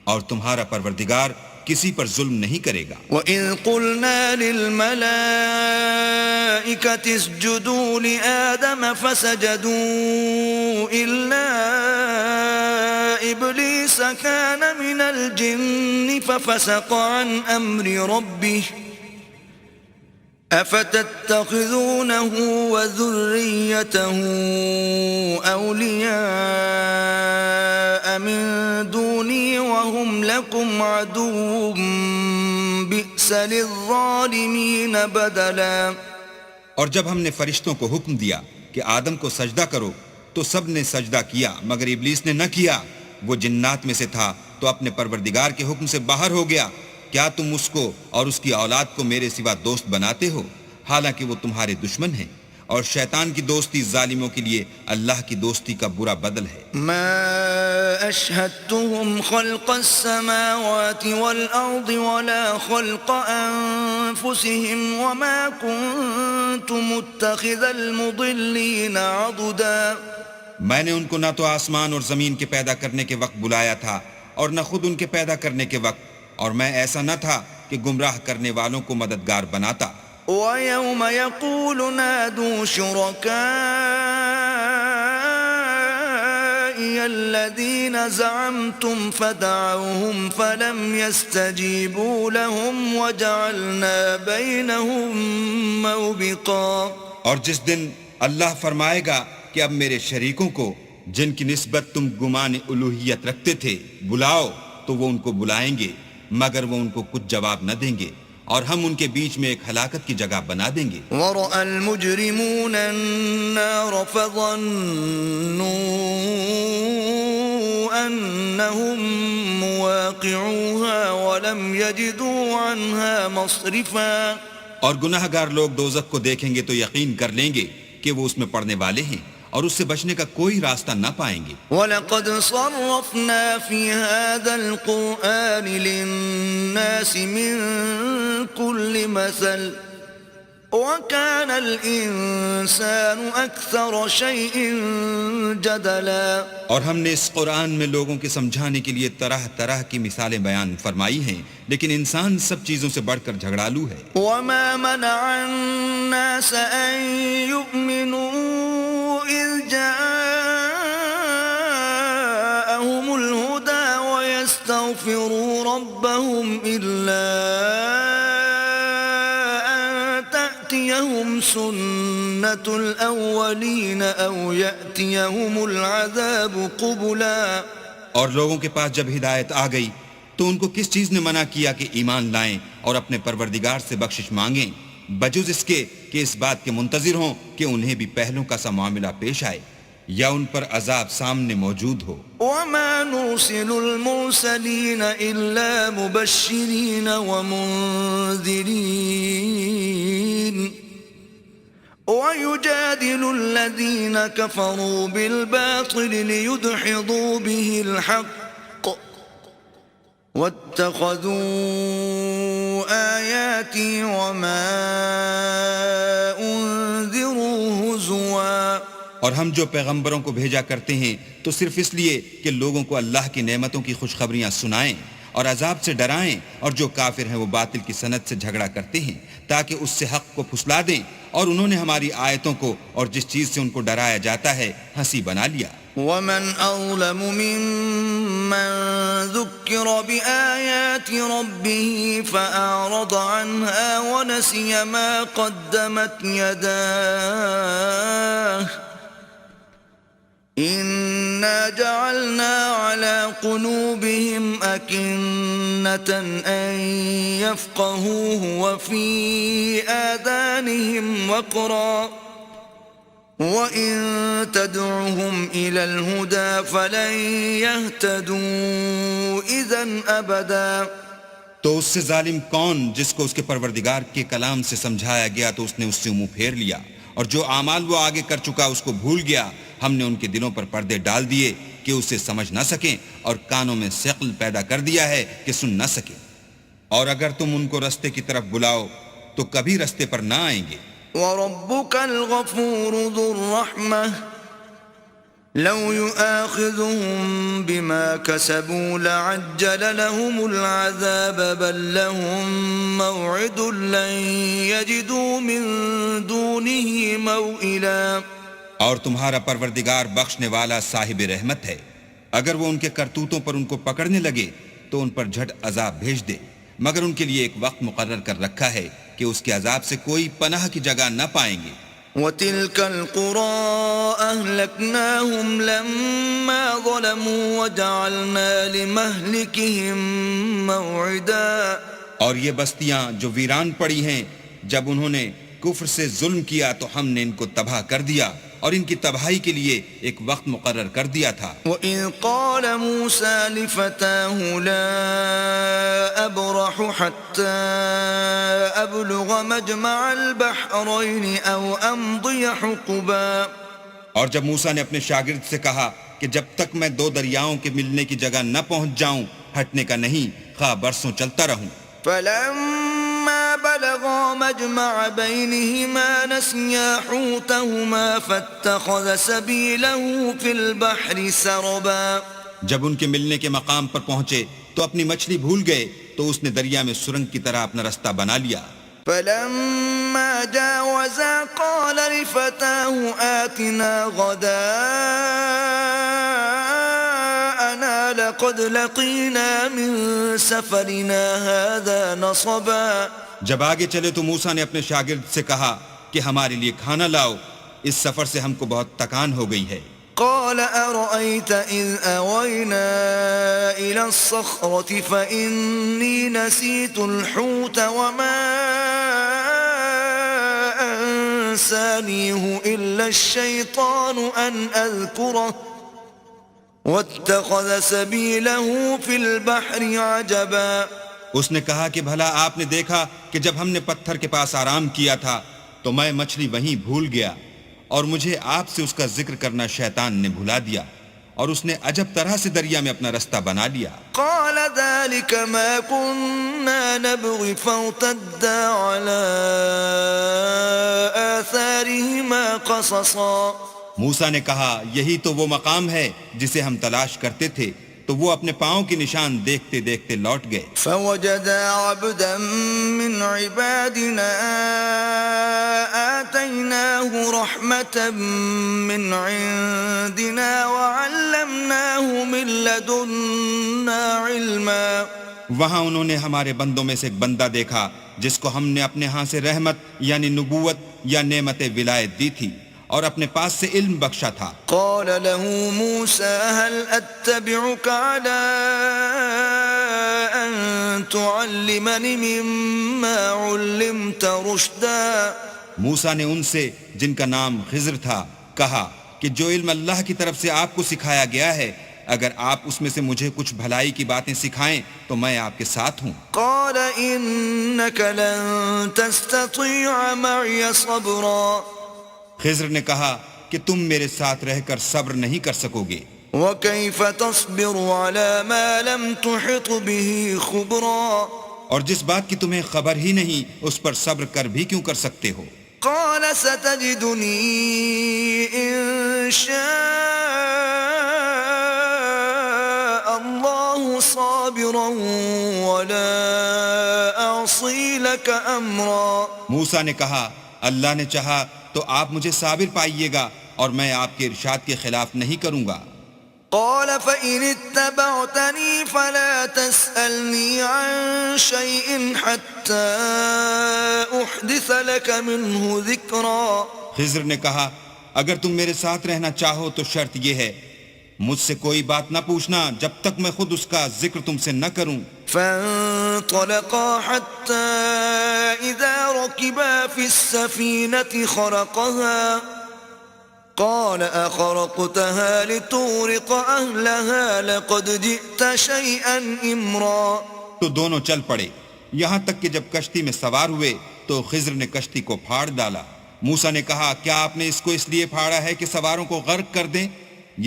Speaker 2: اور تمہارا پروردگار کسی پر ظلم نہیں کرے گا۔
Speaker 1: وَإِذْ قُلْنَا لِلْمَلَائِكَةِ اسْجُدُوا لِآدَمَ فَسَجَدُوا إِلَّا إِبْلِيسَ كَانَ مِنَ الْجِنِّ فَفَسَقَ عَنْ أَمْرِ رَبِّهِ أَفَتَتَّخِذُونَهُ وَذُرِّيَّتَهُ أَوْلِيَاءَ مِن دُونِي وَهُمْ لَكُمْ عَدُوٌّ بِئْسَ لِلظَّالِمِينَ بَدَلًا۔
Speaker 2: اور جب ہم نے فرشتوں کو حکم دیا کہ آدم کو سجدہ کرو تو سب نے سجدہ کیا مگر ابلیس نے نہ کیا، وہ جنات میں سے تھا تو اپنے پروردگار کے حکم سے باہر ہو گیا۔ کیا تم اس کو اور اس کی اولاد کو میرے سوا دوست بناتے ہو، حالانکہ وہ تمہارے دشمن ہیں، اور شیطان کی دوستی ظالموں کے لیے اللہ کی دوستی کا برا بدل ہے۔
Speaker 1: ما أشهدتهم خلق السماوات والأرض ولا خلق أنفسهم وما كنت متخذ المضلين عضدا۔
Speaker 2: میں نے ان کو نہ تو آسمان اور زمین کے پیدا کرنے کے وقت بلایا تھا اور نہ خود ان کے پیدا کرنے کے وقت، اور میں ایسا نہ تھا کہ گمراہ کرنے والوں کو مددگار بناتا۔
Speaker 1: وَيَوْمَ يَقُولُ نَادُوا شُرَكَائِيَ الَّذِينَ زَعَمْتُمْ فَدَعَوْهُمْ فَلَمْ يَسْتَجِيبُوا لَهُمْ وَجَعَلْنَا بَيْنَهُمْ مَوْبِقًا۔
Speaker 2: اور جس دن اللہ فرمائے گا کہ اب میرے شریکوں کو جن کی نسبت تم گمان الوہیت رکھتے تھے بلاؤ، تو وہ ان کو بلائیں گے مگر وہ ان کو کچھ جواب نہ دیں گے، اور ہم ان کے بیچ میں ایک ہلاکت کی جگہ بنا دیں گے۔
Speaker 1: وَرَأَى الْمُجْرِمُونَ النَّارَ فَظَنُّوا أَنَّهُمْ مُوَاقِعُوهَا وَلَمْ يَجِدُوا عَنْهَا مَصْرِفًا۔
Speaker 2: اور گناہ گار لوگ دوزخ کو دیکھیں گے تو یقین کر لیں گے کہ وہ اس میں پڑنے والے ہیں، اور اس سے بچنے کا کوئی راستہ نہ پائیں گے۔
Speaker 1: وَلَقَدْ صَرَّفْنَا فِي هَذَا الْقُرْآنِ لِلنَّاسِ مِنْ كُلِّ مَثَلٍ وَكَانَ الْإِنسَانُ أَكْثَرَ شَيْءٍ جَدَلًا۔
Speaker 2: اور ہم نے اس قرآن میں لوگوں کے سمجھانے کے لیے طرح طرح کی مثالیں بیان فرمائی ہیں، لیکن انسان سب چیزوں سے بڑھ کر جھگڑالو ہے۔
Speaker 1: وَمَا مَنَعَ النَّاسَ أَن يُؤْمِنُوا إِذْ جَاءَهُمُ الْهُدَى وَيَسْتَغْفِرُوا رَبَّهُمْ إِلَّا أَن تَأْتِيَهُمْ سُنَّةُ الْأَوَّلِينَ أَوْ يَأْتِيَهُمُ الْعَذَابُ قُبُلًا۔
Speaker 2: اور لوگوں کے پاس جب ہدایت آ گئی تو ان کو کس چیز نے منع کیا کہ ایمان لائیں اور اپنے پروردگار سے بخشش مانگیں، بجز اس کے کہ اس بات کے منتظر ہوں کہ انہیں بھی پہلوں کا سا معاملہ پیش آئے یا ان پر عذاب سامنے موجود ہو۔
Speaker 1: وَمَا نُرْسِلُ الْمُرْسَلِينَ إِلَّا مُبَشِّرِينَ وَمُنذِرِينَ وَيُجَادِلُ الَّذِينَ كَفَرُوا بِالْبَاطِلِ لِيُدْحِضُوا بِهِ الْحَقَّ وَاتَّخَذُوا آيَاتِي وَمَا أُنذِرُوا هُزُوًا۔
Speaker 2: اور ہم جو پیغمبروں کو بھیجا کرتے ہیں تو صرف اس لیے کہ لوگوں کو اللہ کی نعمتوں کی خوشخبریاں سنائیں اور عذاب سے ڈرائیں، اور جو کافر ہیں وہ باطل کی سنت سے جھگڑا کرتے ہیں تاکہ اس سے حق کو پھسلا دیں، اور انہوں نے ہماری آیتوں کو اور جس چیز سے ان کو ڈرایا جاتا ہے ہنسی بنا لیا۔
Speaker 1: وَمَنْ أَظْلَمُ مِمَّنْ ذُكِّرَ بِآيَاتِ رَبِّهِ فَأَعْرَضَ عَنْهَا وَنَسِيَ مَا قَدَّمَتْ يَدَاهُ إِنَّا جَعَلْنَا عَلَى قُلُوبِهِمْ أَكِنَّةً أَن يَفْقَهُوهُ وَفِي آذَانِهِمْ وَقْرًا وَإِن تَدْعُهُمْ إِلَى الْهُدَى فَلَن يَهْتَدُوا إِذًا أَبَدًا۔
Speaker 2: تو اس سے ظالم کون جس کو اس کے پروردگار کے کلام سے سمجھایا گیا تو اس نے اس سے منہ پھیر لیا، اور جو اعمال وہ آگے کر چکا اس کو بھول گیا۔ ہم نے ان کے دلوں پر پردے ڈال دیے کہ اسے سمجھ نہ سکیں، اور کانوں میں ثقل پیدا کر دیا ہے کہ سن نہ سکیں، اور اگر تم ان کو رستے کی طرف بلاؤ تو کبھی رستے پر نہ آئیں گے۔
Speaker 1: وَرَبُّكَ الْغَفُورُ ذُو الرَّحْمَةِ لو يؤاخذهم بما كسبوا لعجل لهم العذاب بل لهم موعد لن يجدوا من دونه موئلا.
Speaker 2: اور تمہارا پروردگار بخشنے والا صاحب رحمت ہے، اگر وہ ان کے کرتوتوں پر ان کو پکڑنے لگے تو ان پر جھٹ عذاب بھیج دے، مگر ان کے لیے ایک وقت مقرر کر رکھا ہے کہ اس کے عذاب سے کوئی پناہ کی جگہ نہ پائیں گے.
Speaker 1: وَتِلْكَ الْقُرَىٰ أَهْلَكْنَاهُمْ لَمَّا ظَلَمُوا وَجَعَلْنَا لِمَهْلِكِهِمْ مَوْعِدًا.
Speaker 2: اور یہ بستیاں جو ویران پڑی ہیں، جب انہوں نے کفر سے ظلم کیا تو ہم نے ان کو تباہ کر دیا اور ان کی تباہی کے لیے ایک وقت مقرر کر دیا تھا.
Speaker 1: وَإِذْ قَالَ مُوسَىٰ لِفَتَاهُ لَا أَبْرَحُ حَتَّىٰ أَبْلُغَ مَجْمَعَ الْبَحْرَيْنِ أَوْ أَمْضِيَ حُقُبًا.
Speaker 2: اور جب موسیٰ نے اپنے شاگرد سے کہا کہ جب تک میں دو دریاؤں کے ملنے کی جگہ نہ پہنچ جاؤں ہٹنے کا نہیں، خواہ برسوں چلتا رہوں.
Speaker 1: فَلَمَّا بَلَغَا مَجْمَعَ بَيْنِهِمَا نَسِيَا حُوتَهُمَا فَاتَّخَذَ سَبِيلَهُ فِي الْبَحْرِ سَرَبًا.
Speaker 2: جب ان کے ملنے کے مقام پر پہنچے تو اپنی مچھلی بھول گئے تو اس نے دریا میں سرنگ کی طرح اپنا رستہ بنا لیا.
Speaker 1: فَلَمَّا جَاوَزَا قَالَ لِفَتَاهُ آتِنَا غَدَاءَنَا لَقَدْ لَقِينَا مِن سَفَرِنَا هَذَا نَصَبًا.
Speaker 2: جب آگے چلے تو موسیٰ نے اپنے شاگرد سے کہا کہ ہمارے لیے کھانا لاؤ، اس سفر سے ہم کو بہت تکان ہو گئی ہے.
Speaker 1: قال أرأيت إذ أوينا إلى الصخرة فإني نسيت الحوت وما أنسانيه إلا الشيطان أن أذكره واتخذ سبيله في البحر عجبا.
Speaker 2: اس نے کہا کہ بھلا آپ نے دیکھا کہ جب ہم نے پتھر کے پاس آرام کیا تھا تو میں مچھلی وہیں بھول گیا اور مجھے آپ سے اس کا ذکر کرنا شیطان نے بھلا دیا اور اس نے عجب طرح سے دریا میں اپنا رستہ بنا لیا.
Speaker 1: قال ذلك ما كنا نبغي فارتدا على آثارهما قصصا.
Speaker 2: موسیٰ نے کہا یہی تو وہ مقام ہے جسے ہم تلاش کرتے تھے، تو وہ اپنے پاؤں کی نشان دیکھتے دیکھتے لوٹ گئے.
Speaker 1: فوجدا عبدا من عبادنا آتيناه رحمة من عندنا وعلمناه من لدنا علما.
Speaker 2: وہاں انہوں نے ہمارے بندوں میں سے ایک بندہ دیکھا جس کو ہم نے اپنے ہاں سے رحمت یعنی نبوت یا نعمت ولایت دی تھی اور اپنے پاس سے علم بخشا تھا.
Speaker 1: قال له موسى هل أتبعك على أن تعلمني مما علمت رشدا.
Speaker 2: موسیٰ نے ان سے جن کا نام خضر تھا کہا کہ جو علم اللہ کی طرف سے آپ کو سکھایا گیا ہے اگر آپ اس میں سے مجھے کچھ بھلائی کی باتیں سکھائیں تو میں آپ کے ساتھ ہوں.
Speaker 1: قال إنك لن تستطيع معي صبرا.
Speaker 2: خضر نے کہا کہ تم میرے ساتھ رہ کر صبر نہیں کر سکو گے.
Speaker 1: وكيف تصبر على ما لم تحط به خبرا.
Speaker 2: اور جس بات کی تمہیں خبر ہی نہیں اس پر صبر کر بھی کیوں کر سکتے ہو.
Speaker 1: قال ستجدني إن شاء الله صابرا ولا أعصي لك أمرا.
Speaker 2: موسیٰ نے کہا اللہ نے چاہا تو آپ مجھے صابر پائیے گا اور میں آپ کے ارشاد کے خلاف نہیں کروں گا.
Speaker 1: قال فإن اتبعتني فلا تسألني عن شيء حتى أحدث لك منه ذكرا.
Speaker 2: خضر نے کہا اگر تم میرے ساتھ رہنا چاہو تو شرط یہ ہے مجھ سے کوئی بات نہ پوچھنا جب تک میں خود اس کا ذکر تم سے نہ کروں.
Speaker 1: فانطلقا حتى إذا ركبا في السفينة خرقها قال أخرقتها لتغرق أهلها لقد جئت شيئا إمرا.
Speaker 2: تو دونوں چل پڑے یہاں تک کہ جب کشتی میں سوار ہوئے تو خضر نے کشتی کو پھاڑ ڈالا. موسیٰ نے کہا کیا آپ نے اس کو اس لیے پھاڑا ہے کہ سواروں کو غرق کر دیں؟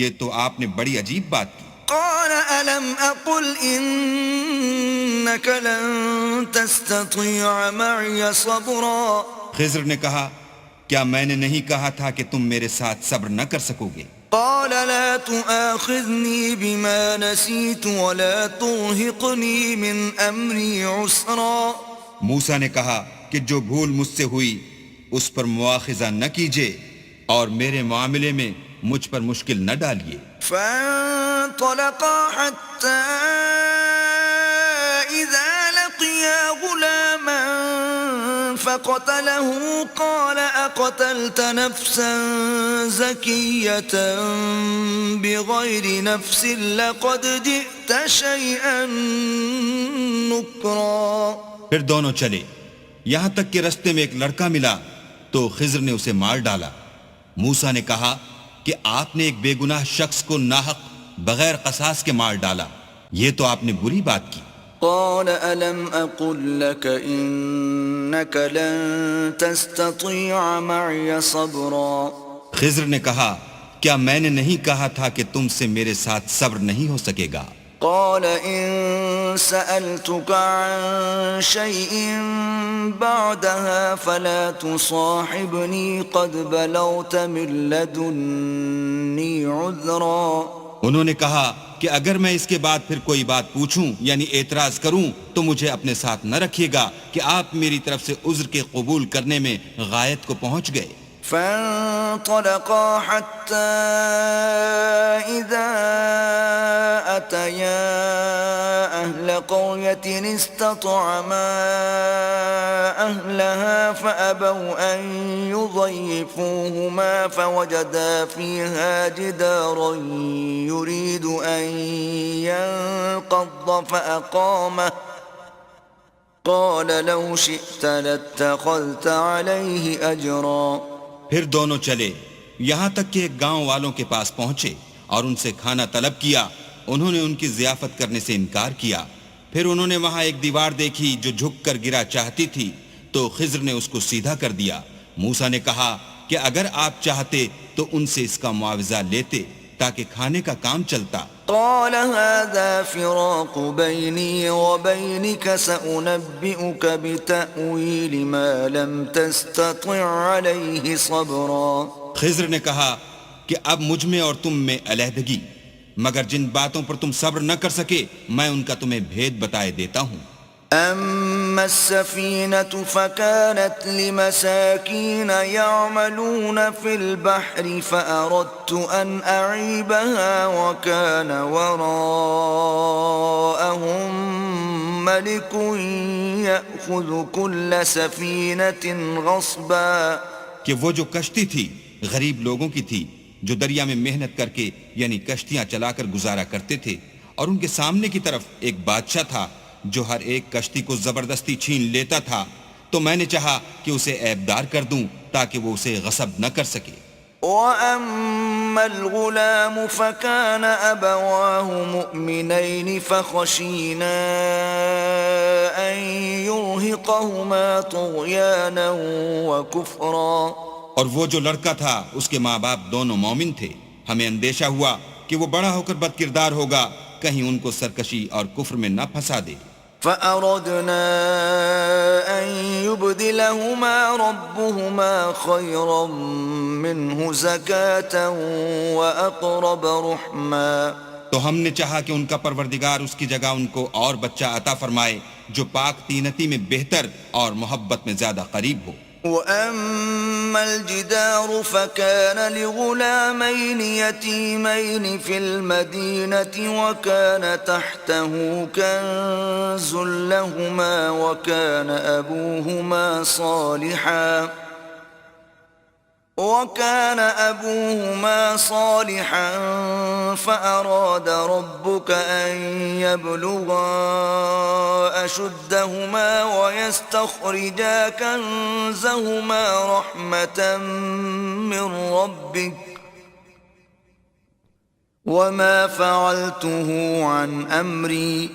Speaker 2: یہ تو آپ نے بڑی عجیب بات کی.
Speaker 1: قال ألم أقل إنك لن تستطيع معي صبرا.
Speaker 2: خضر نے کہا کیا میں نے نہیں کہا تھا کہ تم میرے ساتھ صبر نہ کر سکو گے؟
Speaker 1: قال لا تؤاخذني بما نسيت ولا ترهقني من أمري عسرا.
Speaker 2: موسیٰ نے کہا کہ جو بھول مجھ سے ہوئی اس پر مواخذہ نہ کیجیے اور میرے معاملے میں مجھ پر مشکل نہ ڈالیے.
Speaker 1: فانطلقا حتى إذا لقيا غلاما فقتله قال أقتلت نفسا زكية بغير نفس لقد جئت شيئا نكرا.
Speaker 2: پھر دونوں چلے یہاں تک کہ رستے میں ایک لڑکا ملا تو خضر نے اسے مار ڈالا. موسیٰ نے کہا کہ آپ نے ایک بے گناہ شخص کو ناحق بغیر قصاص کے مار ڈالا، یہ تو آپ نے بری بات کی.
Speaker 1: قال ألم أقل لك إنك لن تستطيع معي صبرا.
Speaker 2: خضر نے کہا کیا میں نے نہیں کہا تھا کہ تم سے میرے ساتھ صبر نہیں ہو سکے گا.
Speaker 1: قال إن سألتك عن شيء بعدها فلا تصاحبني قد بلغت من لدني عذرا.
Speaker 2: انہوں نے کہا کہ اگر میں اس کے بعد پھر کوئی بات پوچھوں یعنی اعتراض کروں تو مجھے اپنے ساتھ نہ رکھیے گا کہ آپ میری طرف سے عذر کے قبول کرنے میں غایت کو پہنچ گئے.
Speaker 1: فانطلقا حتى إذا أتيا أهل قرية استطعما أهلها فأبوا أن يضيفوهما فوجدا فيها جدارا يريد أن ينقض فأقامه قال لو شئت لاتخذت عليه أجرا.
Speaker 2: پھر دونوں چلے یہاں تک کہ ایک گاؤں والوں کے پاس پہنچے اور ان سے کھانا طلب کیا. انہوں نے ان کی ضیافت کرنے سے انکار کیا. پھر انہوں نے وہاں ایک دیوار دیکھی جو جھک کر گرا چاہتی تھی تو خضر نے اس کو سیدھا کر دیا. موسیٰ نے کہا کہ اگر آپ چاہتے تو ان سے اس کا معاوضہ لیتے تاکہ کھانے کا کام چلتا.
Speaker 1: قال هذا فراق بيني وبينك سأنبئك بتأويل ما لم تستطع عليه صبرا.
Speaker 2: خضر نے کہا کہ اب مجھ میں اور تم میں علیحدگی، مگر جن باتوں پر تم صبر نہ کر سکے میں ان کا تمہیں بھید بتائے دیتا ہوں.
Speaker 1: أما السفينة فكانت لمساكين يعملون في البحر فأردت أن أعيبها وكان وراءهم ملك يأخذ كل سفينة غصبا.
Speaker 2: کہ وہ جو کشتی تھی غریب لوگوں کی تھی جو دریا میں محنت کر کے یعنی کشتیاں چلا کر گزارا کرتے تھے، اور ان کے سامنے کی طرف ایک بادشاہ تھا جو ہر ایک کشتی کو زبردستی چھین لیتا تھا. تو میں نے چاہا کہ اسے عیبدار کر دوں تاکہ وہ اسے غصب نہ کر سکے.
Speaker 1: وَأَمَّا الْغُلَامُ فَكَانَ أَبَوَاهُ مُؤْمِنَيْنِ فَخَشِينَا أَن يُرْهِقَهُمَا طُغْيَانًا وَكُفْرًا.
Speaker 2: اور وہ جو لڑکا تھا اس کے ماں باپ دونوں مومن تھے. ہمیں اندیشہ ہوا کہ وہ بڑا ہو کر بد کردار ہوگا، کہیں ان کو سرکشی اور کفر میں نہ پھنسا دے.
Speaker 1: فَأَرَدْنَا أَن يُبْدِلَهُمَا رَبُّهُمَا خَيْرًا مِّنْهُ زَكَاةً وَأَقْرَبَ رُحْمًا.
Speaker 2: تو ہم نے چاہا کہ ان کا پروردگار اس کی جگہ ان کو اور بچہ عطا فرمائے جو پاک تینتی میں بہتر اور محبت میں زیادہ قریب ہو.
Speaker 1: وَأَمَّا الْجِدَارُ فَكَانَ لِغُلَامَيْنِ يَتِيمَيْنِ فِي الْمَدِينَةِ وَكَانَ تَحْتَهُ كَنزٌ لَهُمَا وَكَانَ أَبُوهُمَا صَالِحًا فَأَرَادَ رَبُّكَ أَن يَبْلُغَا أَشُدَّهُمَا وَيَسْتَخْرِجَا كَنزَهُمَا رَحْمَةً مِّن رَّبِّكَ وَمَا فَعَلْتُهُ عَنْ أَمْرِي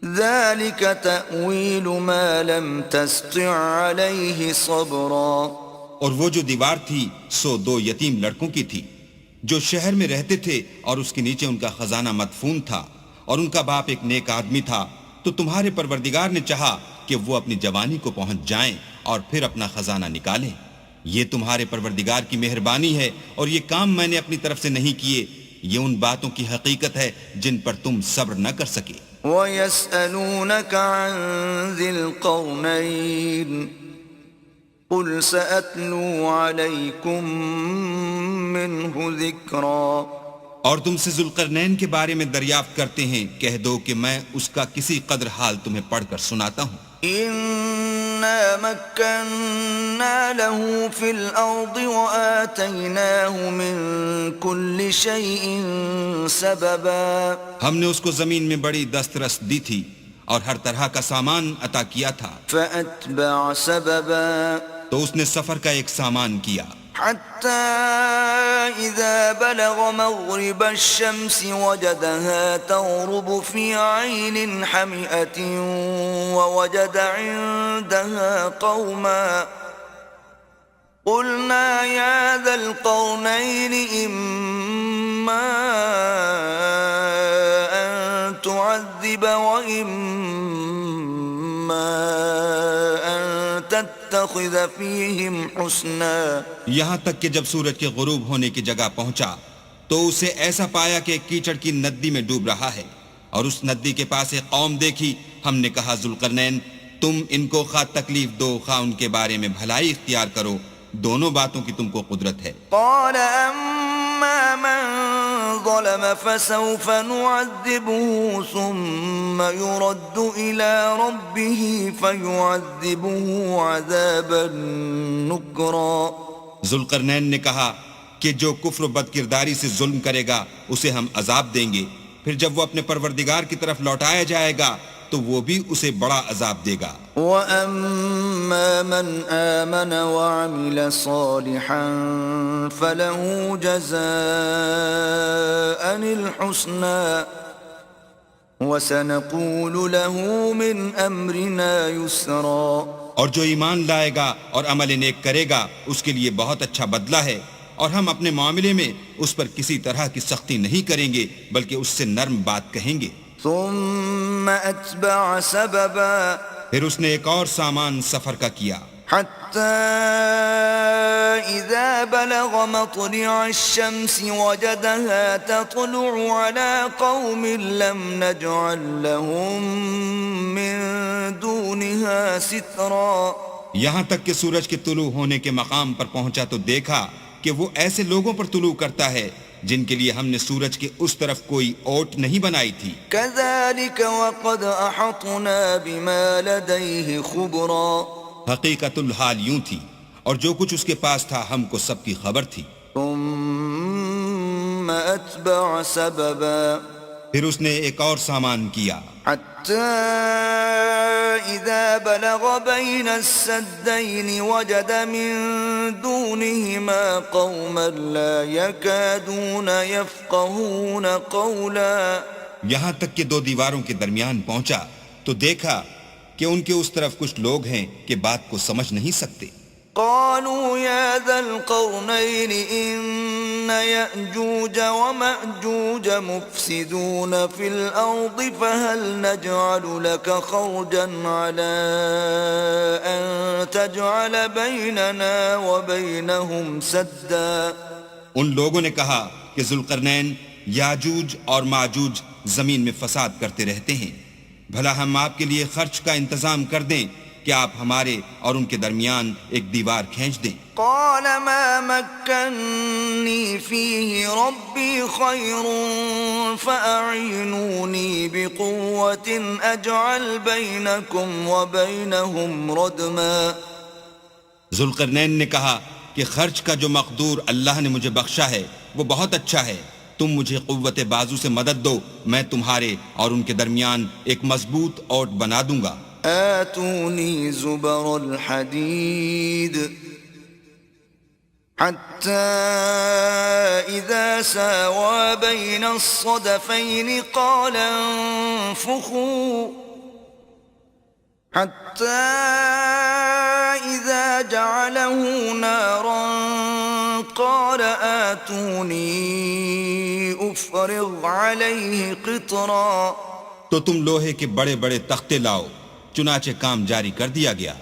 Speaker 1: ذَلِكَ تَأْوِيلُ مَا لَمْ تَسْطِع عَلَيْهِ صَبْرًا.
Speaker 2: اور وہ جو دیوار تھی سو 2 یتیم لڑکوں کی تھی جو شہر میں رہتے تھے اور اس کے نیچے ان کا خزانہ مدفون تھا، اور ان کا باپ ایک نیک آدمی تھا. تو تمہارے پروردگار نے چاہا کہ وہ اپنی جوانی کو پہنچ جائیں اور پھر اپنا خزانہ نکالیں. یہ تمہارے پروردگار کی مہربانی ہے اور یہ کام میں نے اپنی طرف سے نہیں کیے. یہ ان باتوں کی حقیقت ہے جن پر تم صبر نہ کر سکے.
Speaker 1: وَيَسْأَلُونَكَ عَنْ ذِي الْقَرْنَيْنِ قُلْ سَأَتْلُو عَلَيْكُمْ مِنْهُ ذِكْرًا.
Speaker 2: اور تم سے ذوالقرنین کے بارے میں دریافت کرتے ہیں، کہہ دو کہ میں اس کا کسی قدر حال تمہیں پڑھ کر سناتا ہوں.
Speaker 1: إِنَّا مَكَّنَّا لَهُ فِي الْأَرْضِ وَآتَيْنَاهُ مِنْ كُلِّ شَيْءٍ سَبَبًا.
Speaker 2: ہم نے اس کو زمین میں بڑی دسترس دی تھی اور ہر طرح کا سامان عطا کیا تھا.
Speaker 1: فَأَتْبَعَ سَبَبًا.
Speaker 2: تو اس نے سفر کا ایک سامان کیا،
Speaker 1: حتى إذا بلغ مغرب الشمس وجدها تغرب في عين حمئة ووجد عندها قوما قلنا يا ذا القرنين إما أن تعذب وإما أن تتخذ فيهم حسنا.
Speaker 2: یہاں تک کہ جب سورج کے غروب ہونے کی جگہ پہنچا تو اسے ایسا پایا کہ کیچڑ کی ندی میں ڈوب رہا ہے، اور اس ندی کے پاس ایک قوم دیکھی. ہم نے کہا ذوالقرنین تم ان کو خواہ تکلیف دو خواہ ان کے بارے میں بھلائی اختیار کرو، دونوں باتوں کی تم کو قدرت ہے.
Speaker 1: قال أما من ظلم فسوف نعذبه ثم يرد إلى ربه فيعذبه عذابا نكرا.
Speaker 2: ذوالقرنین نے کہا کہ جو کفر و بد کرداری سے ظلم کرے گا اسے ہم عذاب دیں گے، پھر جب وہ اپنے پروردگار کی طرف لوٹایا جائے گا تو وہ بھی اسے بڑا عذاب دے گا.
Speaker 1: وَأَمَّا مَنْ آمَنَ وَعَمِلَ صَالِحًا فَلَهُ جَزَاءً الْحُسْنَى وَسَنَقُولُ لَهُ مِنْ أَمْرِنَا يُسْرًا.
Speaker 2: اور جو ایمان لائے گا اور عمل نیک کرے گا اس کے لیے بہت اچھا بدلہ ہے، اور ہم اپنے معاملے میں اس پر کسی طرح کی سختی نہیں کریں گے بلکہ اس سے نرم بات کہیں گے.
Speaker 1: ثم أتبع سببا.
Speaker 2: پھر اس نے ایک اور سامان سفر کا کیا،
Speaker 1: حتى إذا بلغ مطلع الشمس وجدها تطلع على قوم لم نجعل لهم من دونها سترا.
Speaker 2: یہاں تک کہ سورج کے طلوع ہونے کے مقام پر پہنچا تو دیکھا کہ وہ ایسے لوگوں پر طلوع کرتا ہے جن کے لیے ہم نے سورج کے اس طرف کوئی اوٹ نہیں بنائی تھی.
Speaker 1: كذلك وقد أحطنا بما لديه خبرا.
Speaker 2: حقیقت الحال یوں تھی اور جو کچھ اس کے پاس تھا ہم کو سب کی خبر تھی.
Speaker 1: ثم أتبع سببا.
Speaker 2: پھر اس نے ایک اور سامان کیا،
Speaker 1: حتى إذا بلغ بين السدين وجد من دونهما قوما لا يكادون يفقهون قولا.
Speaker 2: یہاں تک کہ دو دیواروں کے درمیان پہنچا تو دیکھا کہ ان کے اس طرف کچھ لوگ ہیں کہ بات کو سمجھ نہیں سکتے.
Speaker 1: قالوا يا ذا القرنين إن يأجوج ومأجوج مفسدون في الأرض فهل نجعل لك خرجا على أن تجعل بيننا وبينهم سدا.
Speaker 2: ان لوگوں نے کہا کہ ذوالقرنین یاجوج اور ماجوج زمین میں فساد کرتے رہتے ہیں، بھلا ہم آپ کے لیے خرچ کا انتظام کر دیں کہ آپ ہمارے اور ان کے درمیان ایک دیوار کھینچ دیں.
Speaker 1: قال ما مكنني فيه ربي خير فأعينوني بقوة أجعل بينكم وبينهم ردما.
Speaker 2: ذوالقرنین نے کہا کہ خرچ کا جو مقدور اللہ نے مجھے بخشا ہے وہ بہت اچھا ہے، تم مجھے قوت بازو سے مدد دو، میں تمہارے اور ان کے درمیان ایک مضبوط اوٹ بنا دوں گا.
Speaker 1: آتوني زبر الحديد حتى إذا ساوى بين الصدفين قال انفخوا حتى إذا جعله نارا قال آتوني أفرغ عليه قطرا.
Speaker 2: تو تم لوہے کے بڑے بڑے تختے لاؤ. چنانچہ کام جاری کر دیا گیا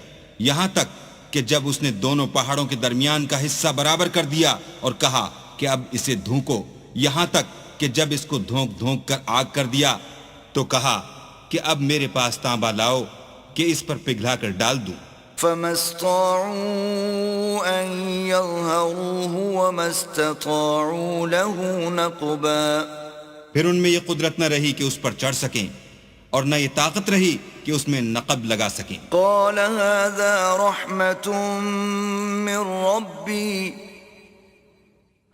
Speaker 2: یہاں تک کہ جب اس نے دونوں پہاڑوں کے درمیان کا حصہ برابر کر دیا اور کہا کہ اب اسے دھونکو، یہاں تک کہ جب اس کو دھونک دھونک کر آگ کر دیا تو کہا کہ اب میرے پاس تانبا لاؤ کہ اس پر پگھلا کر ڈال دوں۔
Speaker 1: فما استطاعوا أن يظهروه وما استطاعوا له نقبا،
Speaker 2: پھر ان میں یہ قدرت نہ رہی کہ اس پر چڑھ سکیں اور نہ یہ طاقت رہی کہ اس میں نقب لگا سکیں۔
Speaker 1: قال هذا رحمة من ربي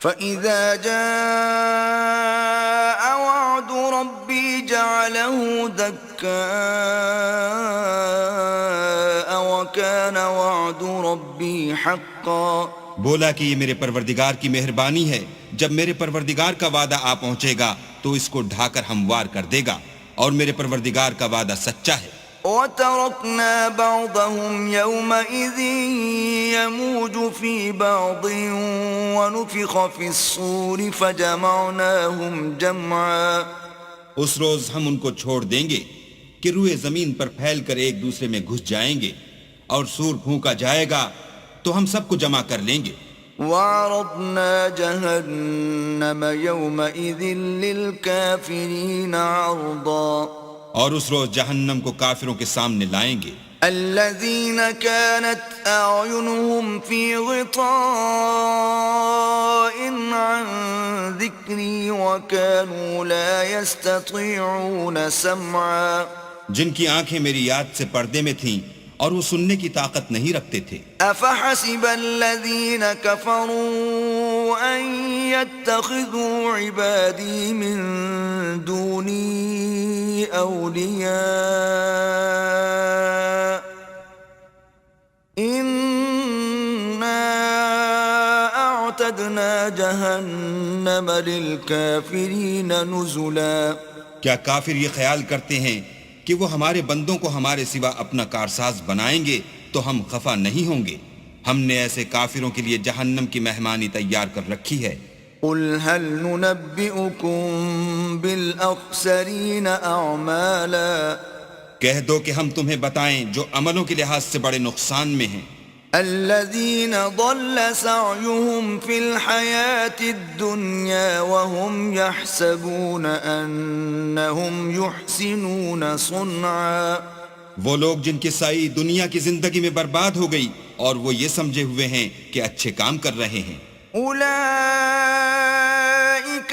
Speaker 1: فإذا جاء وعد ربي جعله دكاء وكان وعد ربي حقا۔
Speaker 2: بولا کہ یہ میرے پروردگار کی مہربانی ہے، جب میرے پروردگار کا وعدہ آ پہنچے گا تو اس کو ڈھا کر ہموار کر دے گا، اور میرے پروردگار کا وعدہ سچا ہے۔
Speaker 1: وَتَرَكْنَا بَعْضَهُمْ يَوْمَئِذٍ يَمُوجُ فِي بَعْضٍ وَنُفِخَ فِي الصُّورِ فَجَمَعْنَاهُمْ جَمْعًا۔
Speaker 2: اس روز ہم ان کو چھوڑ دیں گے کہ روئے زمین پر پھیل کر ایک دوسرے میں گھس جائیں گے، اور سور پھونکا جائے گا تو ہم سب کو جمع کر لیں گے۔
Speaker 1: وَعَرَضْنَا جَهَنَّمَ يَوْمَئِذٍ لِلْكَافِرِينَ عَرْضًا۔
Speaker 2: اور اس روز جہنم کو کافروں کے سامنے لائیں گے۔
Speaker 1: الَّذِينَ كَانَتْ أَعْيُنُهُمْ فِي غِطَاءٍ عَنْ ذِكْرِي وَكَانُوا لَا يَسْتَطِيعُونَ سَمْعًا۔
Speaker 2: جن کی آنکھیں میری یاد سے پردے میں تھیں اور وہ سننے کی طاقت نہیں رکھتے تھے۔
Speaker 1: أَفَحَسِبَ الَّذِينَ كَفَرُوا أَن يَتَّخِذُوا عِبَادِي مِن دُونِي أَوْلِيَاءَ إِنَّا أَعْتَدْنَا جَهَنَّمَ لِلْكَافِرِينَ نُزُلًا۔
Speaker 2: کیا کافر یہ خیال کرتے ہیں کہ وہ ہمارے بندوں کو ہمارے سوا اپنا کارساز بنائیں گے تو ہم خفا نہیں ہوں گے؟ ہم نے ایسے کافروں کے لیے جہنم کی مہمانی تیار کر رکھی ہے۔
Speaker 1: قُلْ هَلْ نُنَبِّئُكُمْ بِالْأَخْسَرِينَ أَعْمَالًا۔
Speaker 2: کہہ دو کہ ہم تمہیں بتائیں جو عملوں کے لحاظ سے بڑے نقصان میں ہیں۔
Speaker 1: الَّذِينَ ضَلَّ سَعْيُهُمْ فِي الْحَيَاةِ الدُّنْيَا وَهُمْ يَحْسَبُونَ أَنَّهُمْ يُحْسِنُونَ صُنْعًا۔
Speaker 2: وہ لوگ جن کی سعی دنیا کی زندگی میں برباد ہو گئی اور وہ یہ سمجھے ہوئے ہیں کہ اچھے کام کر رہے ہیں۔
Speaker 1: أُولَئِكَ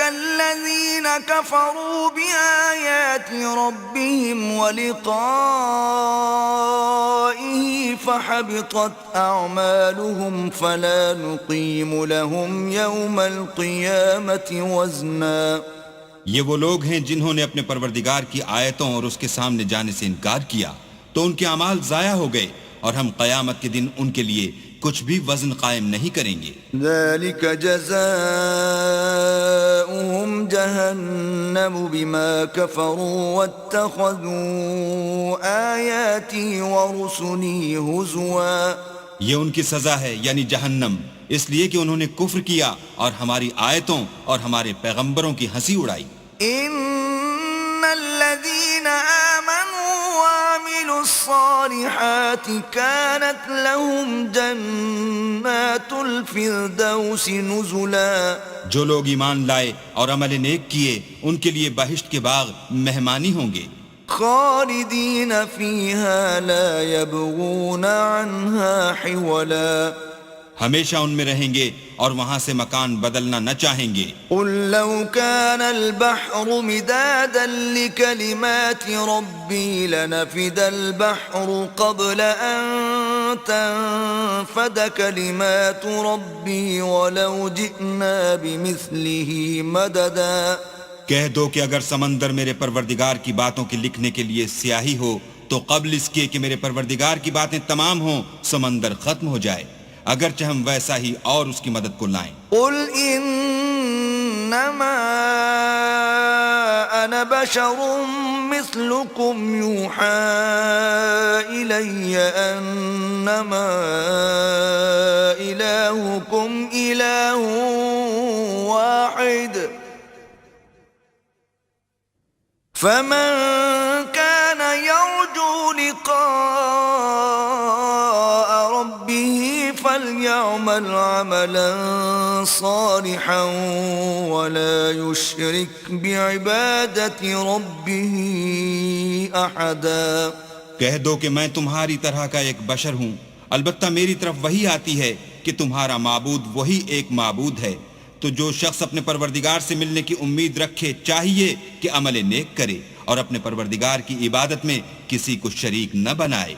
Speaker 1: الَّذِينَ كَفَرُوا بِآيَاتِ رَبِّهِمْ وَلِقَائِهِ فَحَبِطَتْ أَعْمَالُهُمْ فَلَا نُقِيمُ لَهُمْ يَوْمَ الْقِيَامَةِ وَزْنًا۔
Speaker 2: یہ وہ لوگ ہیں جنہوں نے اپنے پروردگار کی آیتوں اور اس کے سامنے جانے سے انکار کیا تو ان کے اعمال ضائع ہو گئے، اور ہم قیامت کے دن ان کے لیے کچھ بھی وزن قائم نہیں کریں گے۔
Speaker 1: ذَلِكَ جَزَاؤُهُمْ جَهَنَّمُ بِمَا كَفَرُوا وَاتَّخَذُوا آيَاتِي وَرُسُلِي هُزُوًا۔
Speaker 2: یہ ان کی سزا ہے، یعنی جہنم، اس لیے کہ انہوں نے کفر کیا اور ہماری آیتوں اور ہمارے پیغمبروں کی ہنسی اڑائی۔
Speaker 1: إِنَّ الَّذِينَ آمَنُوا وَعَمِلُوا الصَّالِحَاتِ كَانَتْ لَهُمْ جَنَّاتُ الْفِرْدَوْسِ نُزُلًا۔
Speaker 2: جو لوگ ایمان لائے اور عمل نیک کیے ان کے لیے بہشت کے باغ مہمانی ہوں گے،
Speaker 1: خالدین فیہا لا یبغون عنہا حولا۔
Speaker 2: ہمیشہ ان میں رہیں گے اور وہاں سے مکان بدلنا نہ چاہیں گے۔
Speaker 1: قل لو كان البحر مدادا لكلمات ربي لنفد البحر قبل أن تنفد كلمات ربي ولو جئنا بمثله مددا۔
Speaker 2: کہہ دو کہ اگر سمندر میرے پروردگار کی باتوں کے لکھنے کے لیے سیاہی ہو تو قبل اس کے کہ میرے پروردگار کی باتیں تمام ہوں سمندر ختم ہو جائے، اگرچہ ہم ویسا ہی اور اس کی مدد کو لائیں۔
Speaker 1: قل انما انا بشر مثلكم يوحى الي انما الهكم اله واحد فمن كان يرجو لقاء ربه يعمل عملا صالحا ولا يشرك بعبادة ربه أحدا.
Speaker 2: کہہ دو کہ میں تمہاری طرح کا ایک بشر ہوں، البتہ میری طرف وہی آتی ہے کہ تمہارا معبود وہی ایک معبود ہے. تو جو شخص اپنے پروردگار سے ملنے کی امید رکھے چاہیے کہ عمل نیک کرے اور اپنے پروردگار کی عبادت میں کسی کو شریک نہ بنائے.